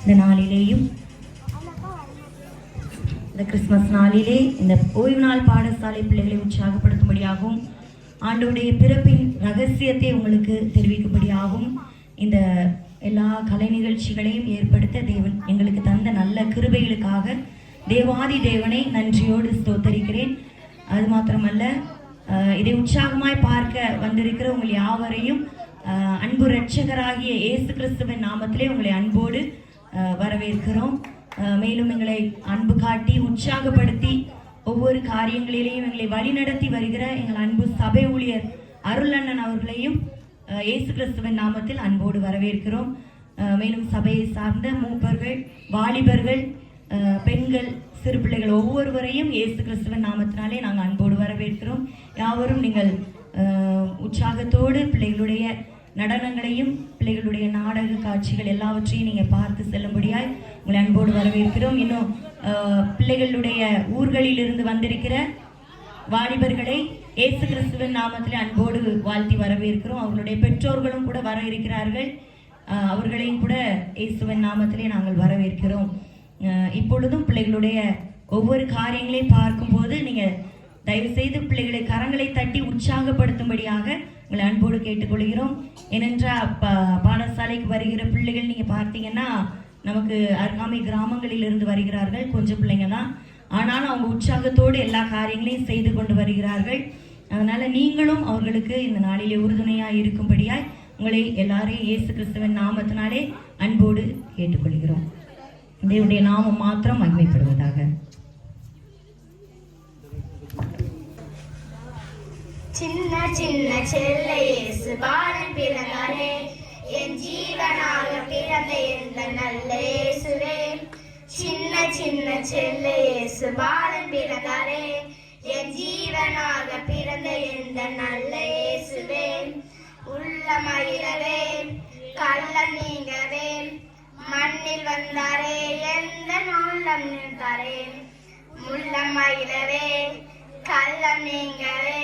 இந்த நாளிலேயும் இந்த கிறிஸ்துமஸ் நாளிலே இந்த ஓய்வு நாள் பாடசாலை பிள்ளைகளை உற்சாகப்படுத்தும்படியாகவும் ஆண்டவருடைய பிறப்பின் ரகசியத்தை உங்களுக்கு தெரிவிக்கும்படியாகவும் இந்த எல்லா கலை நிகழ்ச்சிகளையும் ஏற்படுத்த தேவன் எங்களுக்கு தந்த நல்ல கிருபைகளுக்காக தேவாதி தேவனை நன்றியோடு ஸ்தோத்தரிக்கிறேன். அது மாத்திரமல்ல, இதை உற்சாகமாய் பார்க்க வந்திருக்கிற உங்கள் யாவரையும் அன்பு இரட்சகராகிய இயேசு கிறிஸ்துவின் நாமத்திலே உங்களை அன்போடு வரவேற்கிறோம். மேலும் எங்களை அன்பு காட்டி உற்சாகப்படுத்தி ஒவ்வொரு காரியங்களிலேயும் எங்களை வழிநடத்தி வருகிற எங்கள் அன்பு சபை ஊழியர் அருளண்ணன் அவர்களையும் இயேசு கிறிஸ்துவின் நாமத்தில் அன்போடு வரவேற்கிறோம். மேலும் சபையை சார்ந்த மூப்பர்கள், வாலிபர்கள், பெண்கள், சிறு பிள்ளைகள் ஒவ்வொருவரையும் இயேசு கிறிஸ்துவின் நாமத்தினாலே நாங்கள் அன்போடு வரவேற்கிறோம். யாவரும் நீங்கள் உற்சாகத்தோடு பிள்ளைகளுடைய நடனங்களையும் பிள்ளைகளுடைய நாடக காட்சிகள் எல்லாவற்றையும் நீங்கள் பார்த்து செல்லும்படியாய் உங்களை அன்போடு வரவேற்கிறோம். இன்னும் பிள்ளைகளுடைய ஊர்களில் இருந்து வந்திருக்கிற வாலிபர்களை இயேசு கிறிஸ்துவின் நாமத்திலே அன்போடு வாழ்த்தி வரவேற்கிறோம். அவர்களுடைய பெற்றோர்களும் கூட வர இருக்கிறார்கள். அவர்களையும் கூட இயேசுவின் நாமத்திலே நாங்கள் வரவேற்கிறோம். இப்பொழுதும் பிள்ளைகளுடைய ஒவ்வொரு காரியங்களையும் பார்க்கும்போது நீங்கள் தயவுசெய்து பிள்ளைகளை கரங்களை தட்டி உற்சாகப்படுத்தும்படியாக உங்களை அன்போடு கேட்டுக்கொள்கிறோம். ஏனென்றால் பாடசாலைக்கு வருகிற பிள்ளைகள் நீங்கள் பார்த்தீங்கன்னா நமக்கு அருகாமை கிராமங்களில் இருந்து வருகிறார்கள். கொஞ்சம் பிள்ளைங்க தான், ஆனாலும் அவங்க உற்சாகத்தோடு எல்லா காரியங்களையும் செய்து கொண்டு வருகிறார்கள். அதனால நீங்களும் அவர்களுக்கு இந்த நாளிலே உறுதுணையாக இருக்கும்படியாய் உங்களை எல்லாரையும் இயேசு கிறிஸ்துவின் நாமத்தினாலே அன்போடு கேட்டுக்கொள்கிறோம். தேவனுடைய நாமம் மாத்திரம் மகிமைப்படுவதாக. சின்ன சின்ன செல்ல இயேசு பாலன் பிறந்தாரே, என் ஜீவனாக பிறந்த எந்த நல்ல இயேசுவே. சின்ன சின்ன செல்ல இயேசு பாலன் பிறந்தாரே, என் ஜீவனாக பிறந்த எந்த நல்ல இயேசுவே. உள்ள மகிழவே கள்ளம் நீங்கவே மண்ணில் வந்தாரே, எந்த உள்ளம் நின்றாரே. உள்ள மகிழவே கள்ளம் நீங்கவே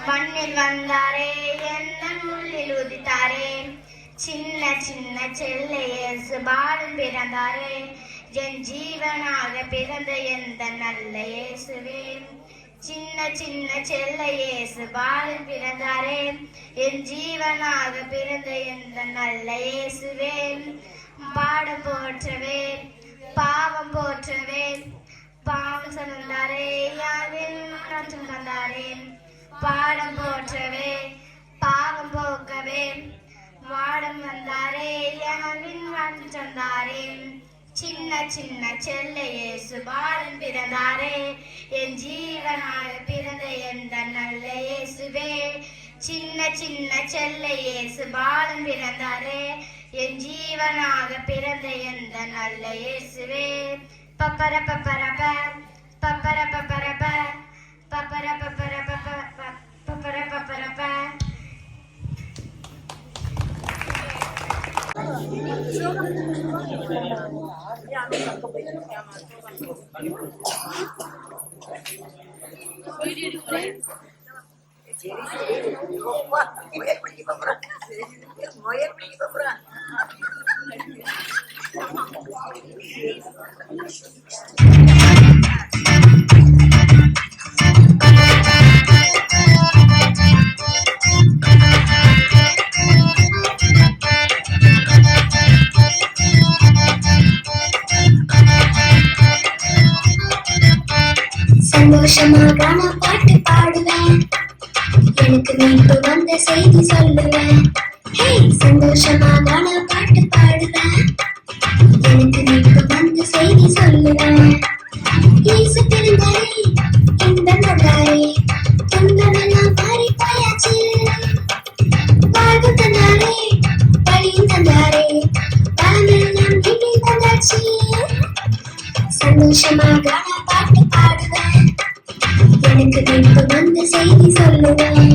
மண்ணில் வந்தாரே, எந்த உள்ளில் உதித்தாரே. சின்ன சின்ன செல்ல இயேசு பாலன் பிறந்தாரே, என் ஜீவனாக பிறந்த எந்த நல்ல இயேசுவே. சின்ன சின்ன செல்ல இயேசு பாலன் பிறந்தாரே, என் ஜீவனாக பிறந்த எந்த நல்ல இயேசுவே. பாடம் போற்றவே பாவம் போற்றவே பாவம் சொன்னாரே, யாவின் தந்தாரே. பாடம் போற்றவே பாவம் போக்கவே வாடம் வந்தாரே, யாவின் வாழ்ந்து தந்தாரே. சின்ன சின்ன செல்ல இயேசு பாலன் பிறந்தாரே, என் ஜீவனாக பிறந்த எந்த நல்ல இயேசுவே. சின்ன சின்ன செல்ல இயேசு பாலன் பிறந்தாரே, என் ஜீவனாக பிறந்த எந்த நல்ல இயேசுவே. பப்பர பப்பரப்ப பப்பர பப்பரப்ப பப்பர பப்பரப்ப பப்பர பப்பரப்ப. சந்தோஷமாக நான் பாட்டு பாடுவேன், எனக்கு மீட்பு வந்த செய்தி சொல்லுவேன். ஹே, சந்தோஷமாக நான் பாட்டு பாடுவேன், எனக்கு மீட்பு வந்த செய்தி சொல்லுவேன். இயேசு பிறந்தாரே, இன்பம் வந்தாரே, துன்பமெல்லாம் மாறி போயாச்சு. வாழ்வு தந்தாரே, வழியும் தந்தாரே, பலமெல்லாம் நீட்டி தந்தாச்சு. சந்தோஷமாக நான் பாட்டு பாடுவேன், எனக்கு மீட்பு வந்த செய்தி சொல்லுவேன்.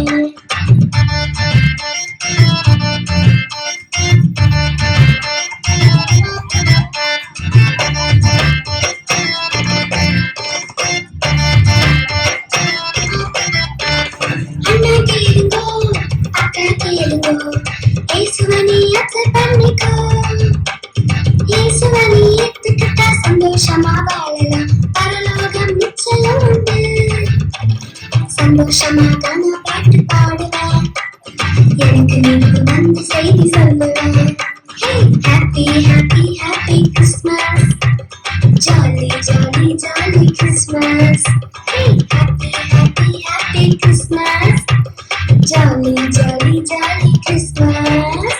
அண்ணா கேளுங்கோ, அக்கா கேளுங்கோ, இயேசுவை நீ அக்செப்ட் பண்ணிக்கோ. இயேசுவை நீ ஏத்துக்கிட்டா சந்தோஷமா வாழலாம், பரலோகம் நிச்சயம் உண்டு. சந்தோஷமாக நான் பாட்டு பாடுவேன், எனக்கு நீங்க வந்து செய்தி சொல்லுவேன். Hey, happy, happy, happy Christmas. Jolly, jolly, jolly Christmas. Hey, happy, happy, happy Christmas. Jolly, jolly, jolly Christmas.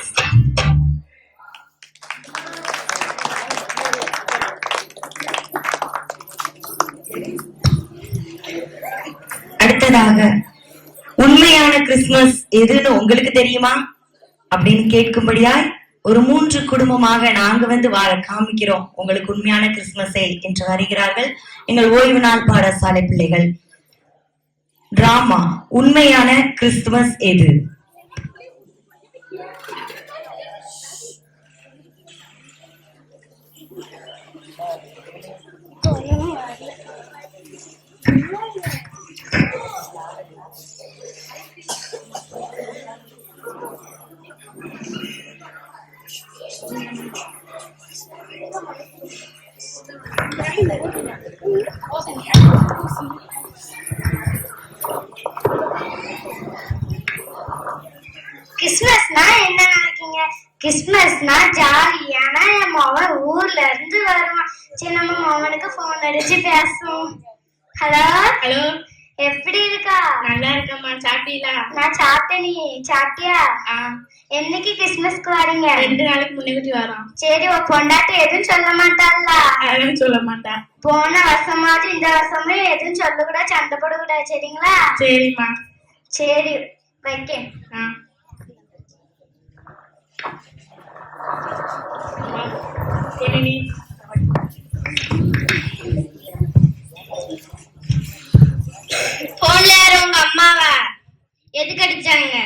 அடுத்ததாக உண்மையான கிறிஸ்துமஸ் எதுன்னு உங்களுக்கு தெரியுமா அப்படின்னு கேட்கும்படியாய் ஒரு 3 குடும்பமாக நாங்க வந்து காமிக்கிறோம் உங்களுக்கு உண்மையான கிறிஸ்துமஸை என்று வருகிறார்கள் எங்கள் ஓய்வு நாள் பாடசாலை பிள்ளைகள். டிராமா உண்மையான கிறிஸ்துமஸ் எது? கிறிஸ்மஸ்னா என்ன நினைக்கீங்க? கிறிஸ்மஸ்னா ஜாலியான என் மகன் ஊர்ல இருந்து வருவான். சரி நம்ம மகனுக்கு போன் அடிச்சு பேசுவோம். ஹலோ ஹலோ, எப்படி இருக்கா? நல்லா இருக்கம்மா. சாப்பிட்டீங்களா? நான் சாப்பிட்டேன். நீ சாப்பிட்டியா? என்னைக்கு கிறிஸ்மஸ்க்கு வரீங்க? 2 நாளைக்கு முன்னாடி வரோம். சரி, உன் பொண்டாட்டி எதுவும் சொல்ல மாட்டாள்ல? அதெல்லாம் சொல்ல மாட்டா. போன வருஷமாவது இந்த வருஷமே எதுவும் சொல்லக்கூடாது, சண்டை போடக்கூடாது. சரிங்களா? சரிம்மா. சரி வைக்கேன். போன்ல யாரு உங்க அம்மாவா? எதுக்கு அடிச்சாங்க?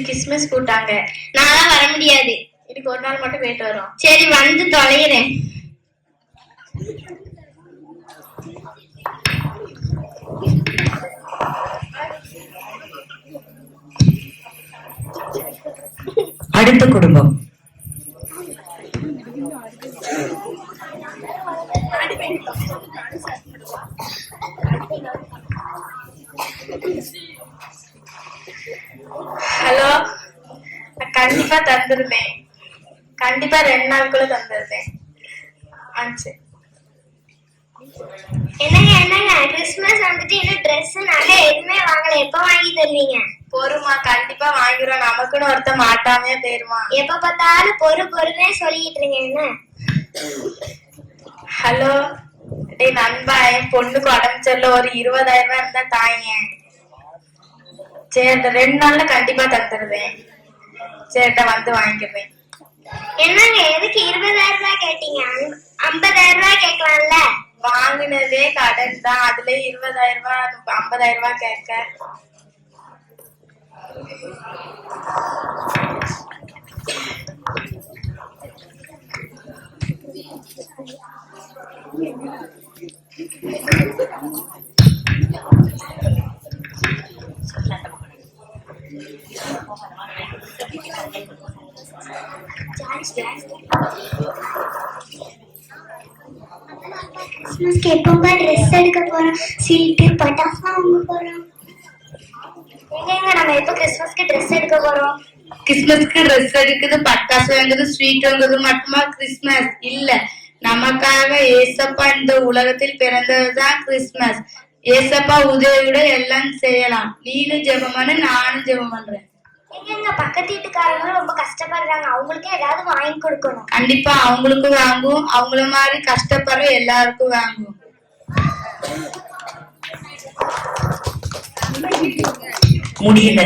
கிறிஸ்மஸ் கூட்டாங்க. நான் வர முடியாது. இதுக்கு ஒரு நாள் மட்டும் போயிட்டு வரோம். சரி வந்து தொலைகிறேன். அடுத்த குடும்பம் ஹலோ, கண்டிப்பா தந்துருந்தேன். கண்டிப்பா 2 நாளுக்குள்ள தந்துருந்தேன். என்னங்க என்னங்க, கிறிஸ்துமஸ் வந்துட்டு இன்னும் ட்ரெஸ் நகை எதுவுமே வாங்கல. எப்ப வாங்கி தருவீங்க? பொறுமா, கண்டிப்பா வாங்கிடுவோம். நமக்குன்னு ஒருத்த மாட்டாமே போயிருமா. எப்ப பார்த்தாலும் பொறுனே சொல்லிட்டு இருக்கீங்க. ஹலோ டேய் நண்பா, என் பொண்ணுக்கு உடம்பு சரியில்லை, ஒரு 20,000 ரூபாய் இருந்தா தாங்க. சரி, இந்த 2 நாள்ல கண்டிப்பா தந்துருவேன். சரிட்ட வந்து வாங்கிக்கிறேன். என்னங்க எதுக்கு 20,000 ரூபாய் கேட்டீங்க? 50,000 ரூபாய் கேட்கலாம்ல? வாங்கினதே கடன் தான், அதுல 20,000 ரூபாய் 50,000 ரூபாய் கேட்க. கிறிஸ்மஸ்க்கு எப்பப்பா ட்ரெஸ் எடுக்க போறோம்? சீட்டு பட்டாசு வாங்க போறோம். எங்க நம்ம எப்ப கிறிஸ்மஸ்க்கு ட்ரெஸ் எடுக்க போறோம்? கிறிஸ்மஸ்க்கு ட்ரெஸ் எடுக்குது, பட்டாசு வாங்குது, ஸ்வீட் வாங்குது மட்டுமா கிறிஸ்மஸ் இல்ல. நமக்காக ஏசப்பா இந்த உலகத்தில் பிறந்ததுதான் கிறிஸ்மஸ். ஏசப்பா உதவியோட எல்லாம் செய்யலாம். நீனும் ஜெபம் பண்ணு, நானும் ஜெபம் பண்றேன். எங்க பக்கத்து வீட்டுக்காரங்க ரொம்ப கஷ்டப்படுறாங்க, அவங்களுக்கே ஏதாவது வாங்கி கொடுக்கணும். கண்டிப்பா அவங்களுக்கும் வாங்குவோம், அவங்கள மாதிரி கஷ்டப்படுற எல்லாருக்கும் வாங்குவோம். முடியல.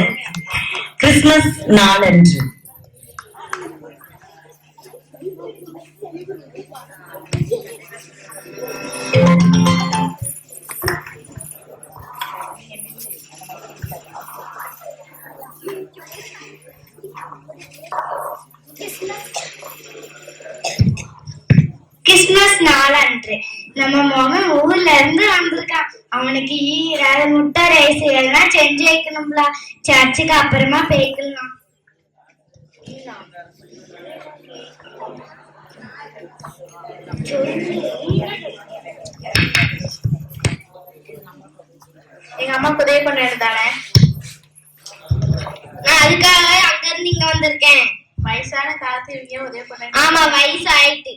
கிறிஸ்துமஸ் நாளன்று கிறிஸ்துமஸ் நாளன்று நம்ம மகன் ஊர்ல இருந்து வந்திருக்கான். அவனுக்கு முட்டை ரைஸ் எல்லாம் செஞ்சு வைக்கணும்ல. சர்ச்சுக்கு அப்புறமா போய்க்கலாம். எங்க அம்மாக்கு உதவி பண்ண தானே, நான் அதுக்காக அங்க இருந்து இங்க வந்திருக்கேன். வயசான காலத்துல இவங்க உதவி பண்ண. ஆமா, வயசு ஆயிட்டு.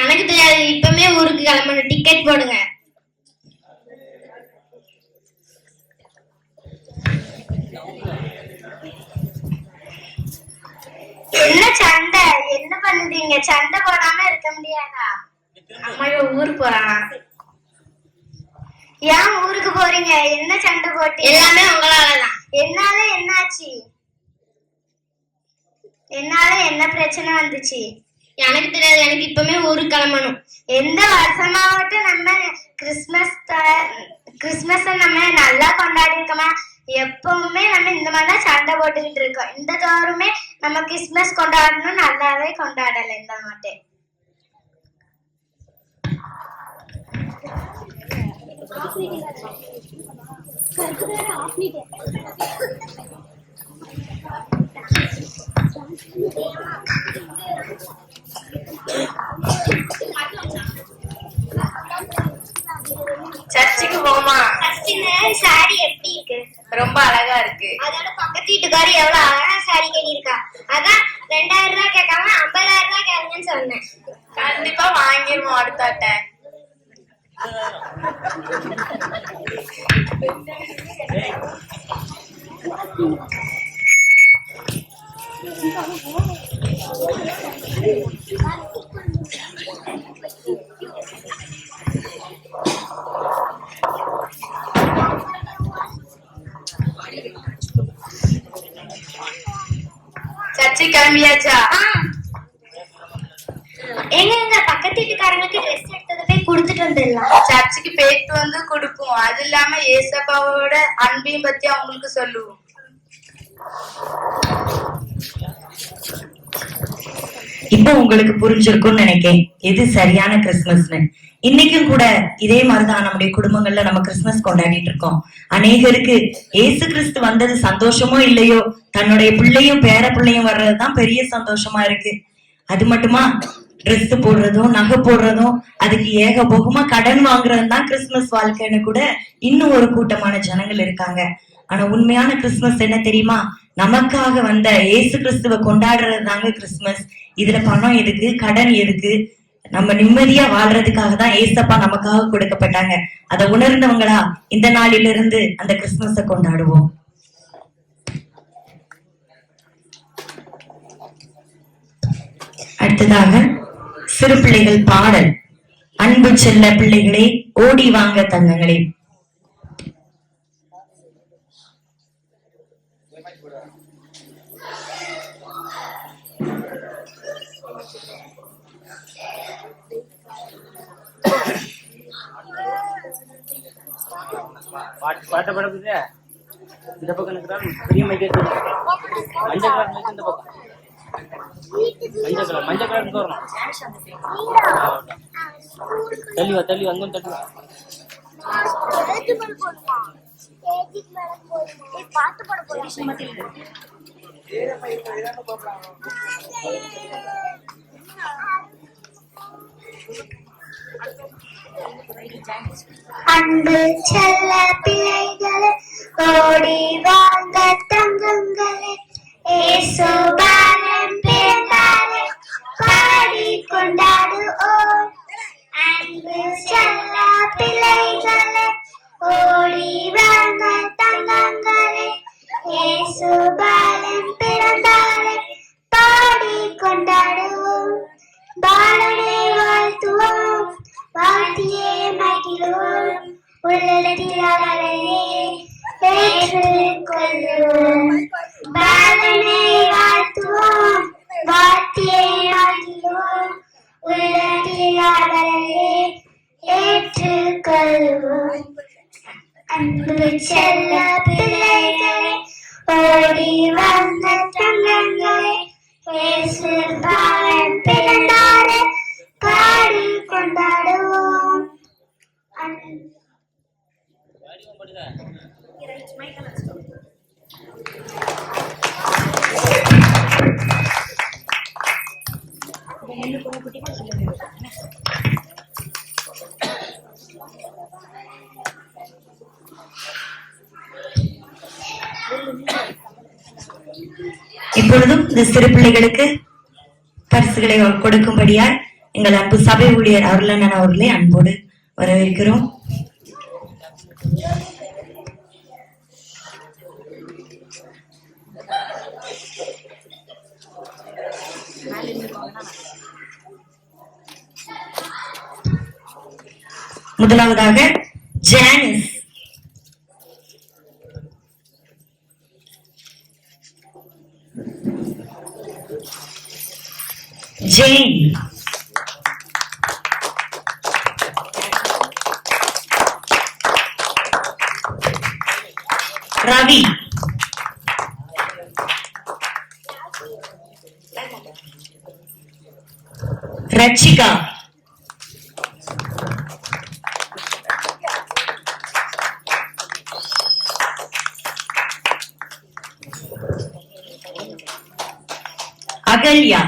எனக்கு தெரியாது, இப்பமே ஊருக்கு கிளம்பணும். டிக்கெட் போடுங்க. என்ன சண்டை? என்ன பண்ணுறீங்க? சண்டை போடாம இருக்க முடியாதா? அம்மா ஊருக்கு போறான். ஏன் ஊருக்கு போறீங்க? என்ன சண்டை போட்டு? எல்லாமே உங்களாலதான். என்னால என்னாச்சு? என்னால என்ன பிரச்சனை வந்துச்சு? எனக்கு தெரியாது. எனக்கு இப்பமே ஊருக்கு கிளம்பணும். எந்த வருஷமாவட்டும் நம்ம கிறிஸ்மஸ் நம்ம நல்லா கொண்டாடி இருக்கோமா? எப்பவுமே நம்ம இந்த மாதிரிதான் சண்டை போட்டுக்கிட்டு இருக்கோம். இந்த தோறுமே நம்ம கிறிஸ்மஸ் கொண்டாடணும், நல்லாவே கொண்டாடல இந்த மாட்டேன். சர்ச்சுக்கு போமா? சாரி எப்படி இருக்கு? ரொம்ப அழகா இருக்கு. அதோட பக்கத்து வீட்டுக்காரி எவ்வளவு அழகா சாரி கட்டியிருக்கா. அதான் 2000 ரூபாய் கேட்காம 50,000 ரூபாய் கேளுங்கன்னு சொன்னேன். கண்டிப்பா வாங்கிருவோம் அடுத்தாட்ட. சர்ச்சை கிளம்பியாச்சா? எங்க பக்கத்து வீட்டுக்காரங்களுக்கு ட்ரெஸ் எடுத்ததை போய் கொடுத்துட்டு வந்துடலாம். சர்ச்சுக்கு போயிட்டு வந்து கொடுப்போம். அது இல்லாம ஏசப்பாவோட அன்பையும் பத்தி அவங்களுக்கு சொல்லுவோம். இப்போ உங்களுக்கு புரிஞ்சிருக்கும்னு நினைக்கிறேன் எது சரியான கிறிஸ்துமஸ்னு. இன்னைக்கும் கூட இதே மாதிரிதான் நம்முடைய குடும்பங்கள்ல நம்ம கிறிஸ்துமஸ் கொண்டாடிட்டு இருக்கோம். அநேகருக்கு ஏசு கிறிஸ்து வந்தது சந்தோஷமோ இல்லையோ, தன்னுடைய பிள்ளையும் பேர பிள்ளையும் வர்றதுதான் பெரிய சந்தோஷமா இருக்கு. அது மட்டுமா, ட்ரெஸ் போடுறதும் நகை போடுறதும் அதுக்கு ஏகபோகமா கடன் வாங்குறதும் தான் கிறிஸ்துமஸ் வாழ்க்கைன்னு கூட இன்னும் ஒரு கூட்டமான ஜனங்கள் இருக்காங்க. ஆனா உண்மையான கிறிஸ்துமஸ் என்ன தெரியுமா? நமக்காக வந்த ஏசு கிறிஸ்துவ கொண்டாடுறது தாங்க கிறிஸ்துமஸ். இதுல பணம் எதுக்கு, கடன் எதுக்கு? நம்ம நிம்மதியா வாழ்றதுக்காக தான் ஏசப்பா நமக்காக கொடுக்கப்பட்டாங்க. அதை உணர்ந்தவங்களா இந்த நாளிலிருந்து அந்த கிறிஸ்துமஸை கொண்டாடுவோம். அடுத்ததாக சிறு பிள்ளைகள் பாடல். அன்பு செல்ல பிள்ளைகளே ஓடி வாங்க தங்கங்களே. பாட்ட படக்குது. இந்த பக்கம் இருக்கிறார் பெரிய மைக்கு மஞ்சள் கலர் மைக்கு. இந்த பக்கம் மஞ்சள் கலர் வரணும். தள்ளிவா தள்ளிவா அங்கும் தள்ளிவா. அன்பு செல்ல பிள்ளைகளே ஓடி வாங்க தங்கங்களே, ஏசு பாலன் பிறந்தாரே பாடி கொண்டாடுவோம். அன்பு செல்ல பிள்ளைகளே ஓடி வாங்க தங்கங்களே, ஏசு பாலன் பிறந்தாரே பாடி கொண்டாடுவோம். பாலனை வாழ்த்துவோம், வாழ்த்தியே மகிழ்வோம், உள்ளத்தில் அவரையே ஏற்றுக்கொள்வோம். பாலனை வாழ்த்துவோம், வாழ்த்தியே மகிழ்வோம், உள்ளத்தில் அவரையே ஏற்றுக்கொள்வோம். அன்பு செல்ல பிள்ளைகளே ஓடி வந்த தங்கங்களே, இயேசு பாலன் பிறந்தாரே பாடி கொண்டாடுவோம். இப்பொழுதும் இந்த சிறு பிள்ளைகளுக்கு பரிசுகளை கொடுக்கும்படியால் எங்கள் அன்பு சபை ஊழியர் அருளண்ணன் அவர்களை அன்போடு வரவேற்கிறோம். முதலாவதாக ஜானிஸ். ஜெயின். ரவி. ரட்சிகா. அகல்யா.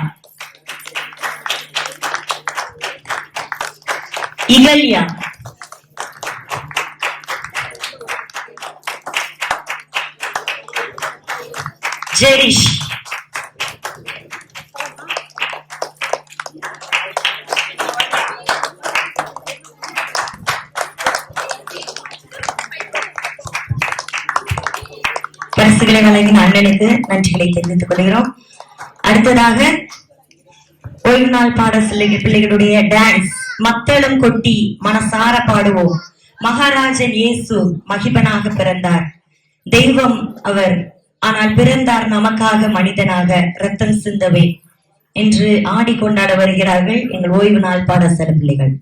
இகல்யா. ஜெரிஷ். பரிசுகளை வழங்கின அண்ணனுக்கு நன்றிகளை தெரிவித்துக் கொள்கிறோம். அடுத்ததாக ஓய்வு நாள் பாட பிள்ளைகளுடைய டான்ஸ். மத்தளம் கொட்டி மனசார பாடுவோம். மகாராஜன் இயேசு மகிபனாக பிறந்தார், தெய்வம் அவர், ஆனால் பிறந்தார் நமக்காக மனிதனாக, ரத்தம் சிந்தவே என்று ஆடி கொண்டாட வருகிறார்கள் எங்கள் ஓய்வு நாள் பாடசாலை பிள்ளைகள்.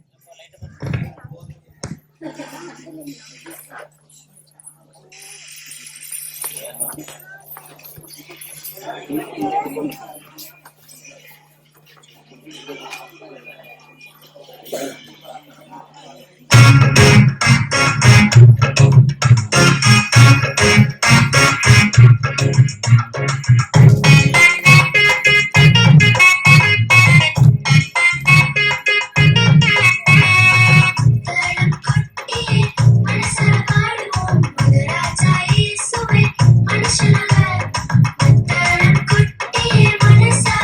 மனசார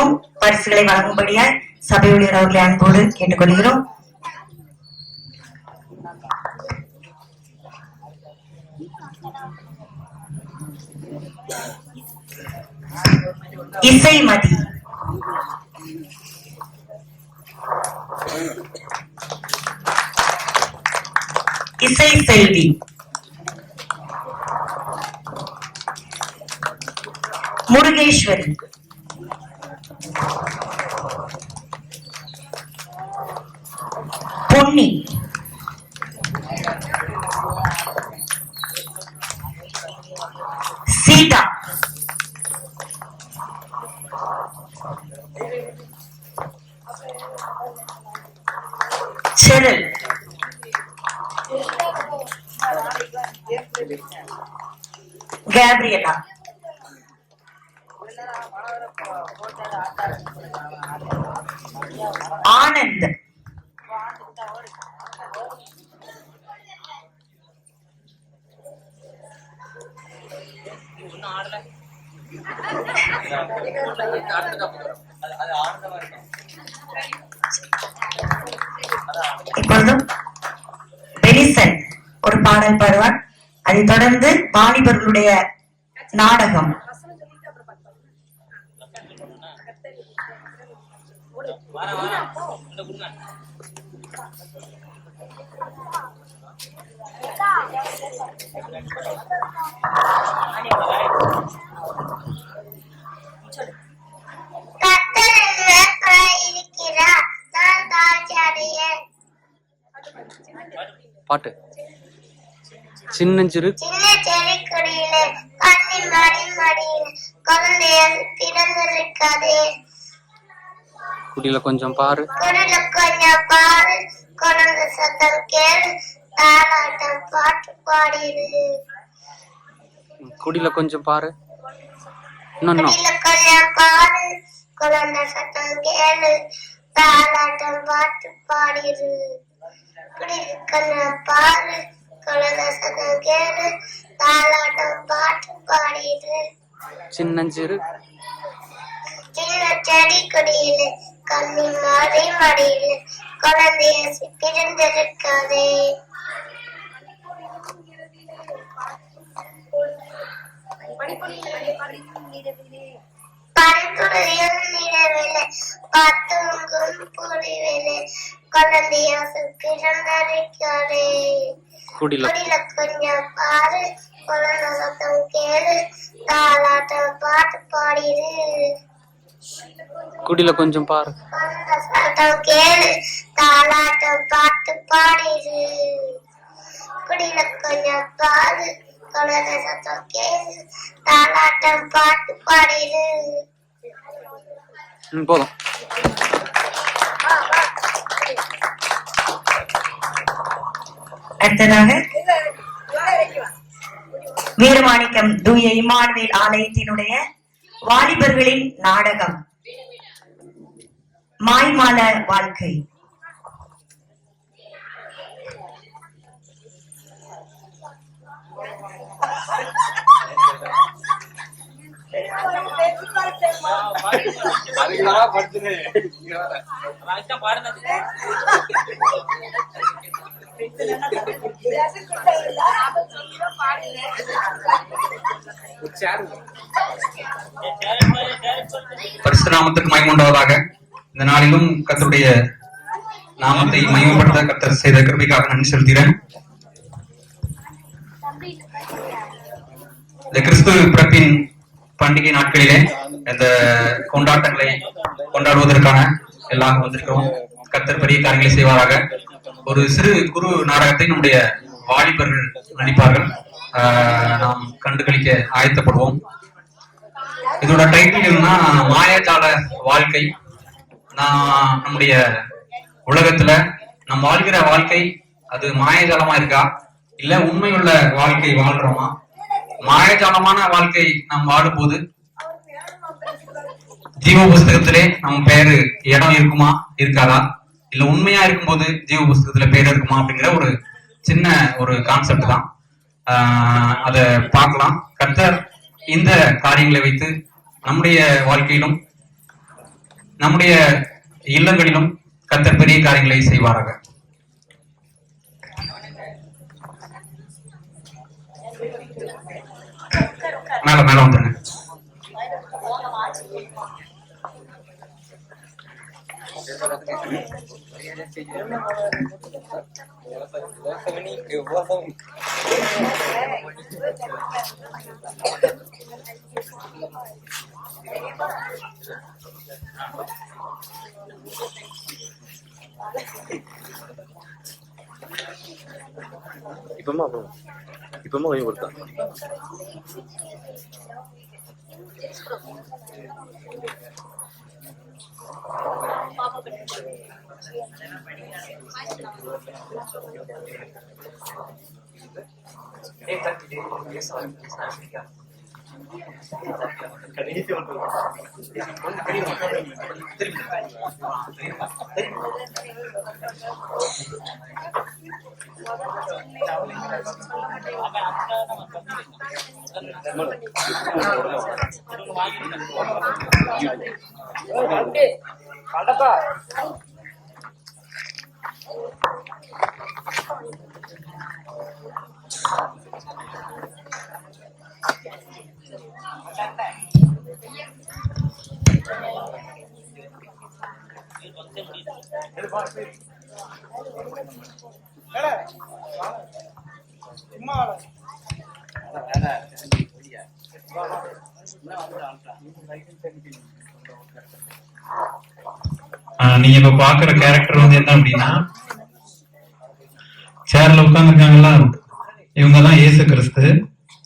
ஒவ்வொருவருக்கும் பரிசுகளை வழங்கும்படியாய் சபை ஊழியர் அவர்களை அன்போடு கேட்டுக்கொள்கிறோம். இசைமதி, இசை செல்வி, முருகேஸ்வரி, பொன்னி, சீதா, செரல், கேப்ரியலா, ஆனந்த், இப்பொழுதும் பெலிசன் ஒரு பாடல் பாடுவார். அதைத் தொடர்ந்து வாலிபர்களுடைய நாடகம். பாட்டு சின்னஞ்சிறு சின்ன செடி கொடியிலே கண்ணின் மடி மடியில் குழந்தைகள் பிறந்திருக்காதே. குடியில கொஞ்சம் பாரு, குடில கொஞ்சம் பாரு, குழந்தை சத்தம் கேளு, தாலாட்டம் பாட்டு பாடிடு. குடியில கொஞ்சம் பாரு, இன்னும் குடில கொஞ்சம் பாரு, குழந்தை சத்தம் கேளு, தாலாட்டம் பாட்டு பாடிடு. குடில கொஞ்சம் பாரு, குழந்தை சத்தம் கேளு, தாலாட்டம் பாட்டு பாடிடு. சின்னஞ்சிறு சின்ன செடி கொடியில கண்ணி மாறி மடியில குழந்தைய பிறந்திருக்காதே. பனித்துளியும் நிலவிலே பத்துங்கும் புரிவிலே குழந்தைய பிறந்திருக்காதே. குடியில குடில கொஞ்சம் பாரு, குழந்தை சத்தம் கேளு, தாலாட்டம் பாட்டு பாடிடு. குடியில கொஞ்சம் பாரு, குழந்தை சத்தம் கேளு, தாலாட்டம் பாட்டு பாடிடு. குடில கொஞ்சம் பாரு, குழந்தை சத்தம் கேளு, தாலாட்டம் பாட்டு பாடிடு. போதும். அடுத்ததாக வீரமாணிக்கம் தூய இம்மானுவேல் ஆலயத்தினுடைய வாலிபர்களின் நாடகம் மாய்மால வாழ்க்கை. பரிசுநாமத்திற்கு மகிமை உண்டாவதாக. இந்த நாளிலும் கர்த்தருடைய நாமத்தை மகிமைப்படுத்த கர்த்தர் செய்த கிருபைக்காக நன்றி செலுத்துகிறேன். இந்த கிறிஸ்து பிறப்பின் பண்டிகை நாட்களிலே இந்த கொண்டாட்டங்களை கொண்டாடுவதற்கான எல்லாம் வந்திருக்கிறோம். கர்த்தர் பெரிய காரியங்களை செய்வாராக. ஒரு சிறு குறு நாடகத்தை நம்முடைய வாலிபர்கள் நடிப்பார்கள். நாம் கண்டுகளிக்க ஆயத்தப்படுவோம். இதோட டைட்டில் என்னன்னா மாயாஜால வாழ்க்கை. நம்முடைய உலகத்துல நம்ம வாழ்கிற வாழ்க்கை அது மாயாஜாலமா இருக்கா இல்ல உண்மையுள்ள வாழ்க்கை வாழ்றோமா? மாயாஜாலமான வாழ்க்கை நாம் வாழும்போது ஜீவ புஸ்தகத்திலே நம்ம பேரு இடம் இருக்குமா இருக்காதா, இல்ல உண்மையா இருக்கும்போது ஜீவ புஸ்தகத்துல பேர் இருக்குமா அப்படிங்கிற ஒரு சின்ன ஒரு கான்செப்ட் தான். அத பார்க்கலாம். கர்த்தர் இந்த காரியங்களை வைத்து நம்முடைய வாழ்க்கையிலும் நம்முடைய இல்லங்களிலும் கர்த்தர் பெரிய காரியங்களை செய்வாராக. மேல மேல வந்துருங்க. இப்பமா கொஞ்சம் கொடுத்தா நீங்க இப்ப பாக்குற கேரக்டர் வந்து என்ன அப்படின்னா, சேர்ல உட்கார்ந்து இருக்காங்களா, இவங்கதான் இயேசு கிறிஸ்து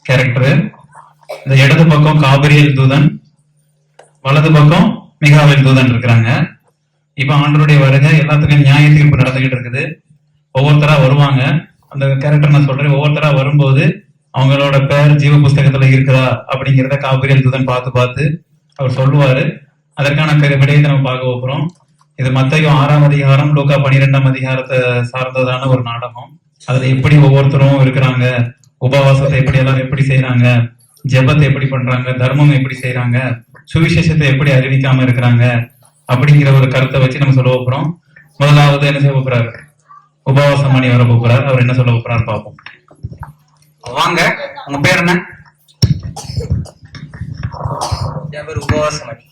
கேரக்டர். இந்த இடது பக்கம் காபிரியல் தூதன், வலது பக்கம் மிகாவேல் தூதன் இருக்கிறாங்க. இப்ப ஆண்டவருடைய வருகை எல்லாத்துக்கும் நியாய தீர்ப்பு நடந்துகிட்டு இருக்குது. ஒவ்வொருத்தரா வருவாங்க. அந்த கேரக்டர் நான் சொல்றேன். ஒவ்வொருத்தரா வரும்போது அவங்களோட பேர் ஜீவ புஸ்தகத்துல இருக்குதா அப்படிங்கிறத காபிரியல் தூதன் பார்த்து அவர் சொல்லுவாரு. அதற்கான விடயத்தை நம்ம பார்க்க போறோம். இது மத்தேயு 6ஆம் அதிகாரம், லூக்கா 12ஆம் அதிகாரத்தை சார்ந்ததான ஒரு நாடகம். அதுல எப்படி ஒவ்வொருத்தரும் இருக்கிறாங்க, உபவாசத்தை எப்படி எல்லாரும் எப்படி செய்யறாங்க, ஜெபத்தை எப்படி பண்றாங்க, தர்மம் எப்படி செய்யறாங்க, சுவிசேஷத்தை எப்படி அறிவிக்காம இருக்கிறாங்க அப்படிங்கிற ஒரு கருத்தை வச்சு நம்ம சொல்ல போறோம். முதலாவது என்ன செய்ய போறாரு, உபவாசம் பண்ணி வர போறாரு. அவர் என்ன சொல்ல போறாரு பார்ப்போம். வாங்க, உங்க பேர் என்ன? என் பேர் உபவாசமணி.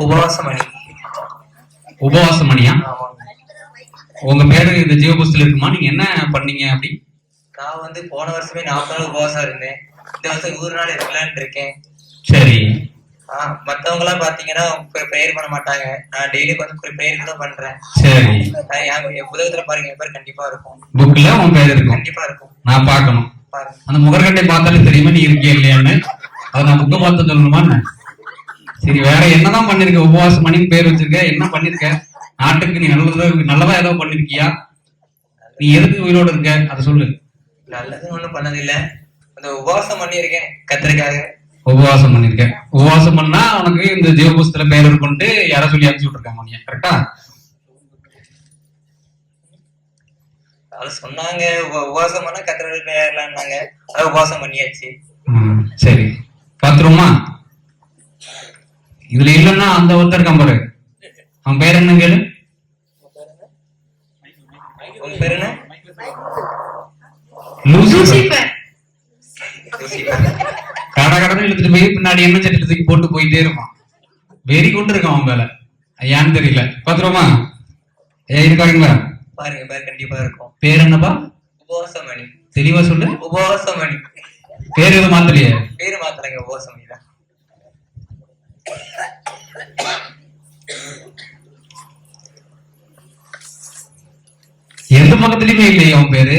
உபவாசமணி. உபவாசமணியா? உங்க பேரு இந்த ஜீவபுஸ்தல இருக்குமா? நீங்க என்ன பண்ணீங்க அப்படி? நான் வந்து போன வருஷமே 40 நாள் உபவாசம் இருந்தேன். இந்த வருஷம் 100 நாள் இருக்கலான்னு இருக்கேன். சரி. மத்தவங்க எல்லாம் பாத்தீங்கன்னா பிரேயர் பண்ண மாட்டாங்க. நான் டெய்லி வந்து பிரேயர் தான் பண்றேன். சரி. என் புத்தகத்துல பாருங்க, என் பேர் கண்டிப்பா இருக்கும். புக்ல உன் பேர் இருக்கும்? கண்டிப்பா இருக்கும். நான் பார்க்கணும். அந்த முகர்கட்டை பார்த்தாலே தெரியுமா நீ இருக்கியா இல்லையான்னு? அதை நான் புக்கை பார்த்து சொல்லணுமா? சரி, வேற என்னதான் பண்ணிருக்க? உபவாசம் பண்ணி பேர் வச்சிருக்க, என்ன பண்ணிருக்க? நாட்டுக்கு நீ நல்லதா ஏதோ பண்ணிருக்கியா? நீ எதுக்கு உயிரோடு இருக்க அதை சொல்லு. நல்லது ஒண்ணும் பண்ணதில்ல, அந்த உபவாசம் பண்ணிருக்கேன் கத்திரிக்காக. உபவாசம் பண்ணிருக்கேன். உபவாசம் பண்ணா உனக்கு இந்த ஜீவபுஸ்தல பேர் இருக்குன்ட்டு யார சொல்லி அனுப்பிச்சு விட்டுருக்காங்க நீ, கரெக்டா? அது சொன்னாங்க உபவாசம் பண்ணா கத்திர பேர்லான்னாங்க. அது உபவாசம் பண்ணியாச்சு. சரி, பாத்துருமா? இதுல இல்லன்னா அந்த ஒருத்தர் இருக்கான் பாரு, அவன் பேர் என்ன கேளு. உங்க பேர் என்ன? லூசிபர். கடை இழுத்துட்டு போய் பின்னாடி என்ன சட்டத்தை தூக்கி போட்டு போயிட்டே இருப்பான். வெறி கொண்டு இருக்கான் அவன் மேல. ஏன்னு தெரியல. பாத்துருமா? இருக்காருங்களா? பாருங்க, பேர் கண்டிப்பா இருக்கும். பேர் என்னப்பா? உபவாசமணி. தெளிவா சொல்லு. உபவாசமணி. பேர் எதுவும் மாத்தலையே? பேரு மாத்தலைங்க, உபவாசமணி தான். எந்த பக்கத்துலயுமே இல்லையே அவன் பேரு.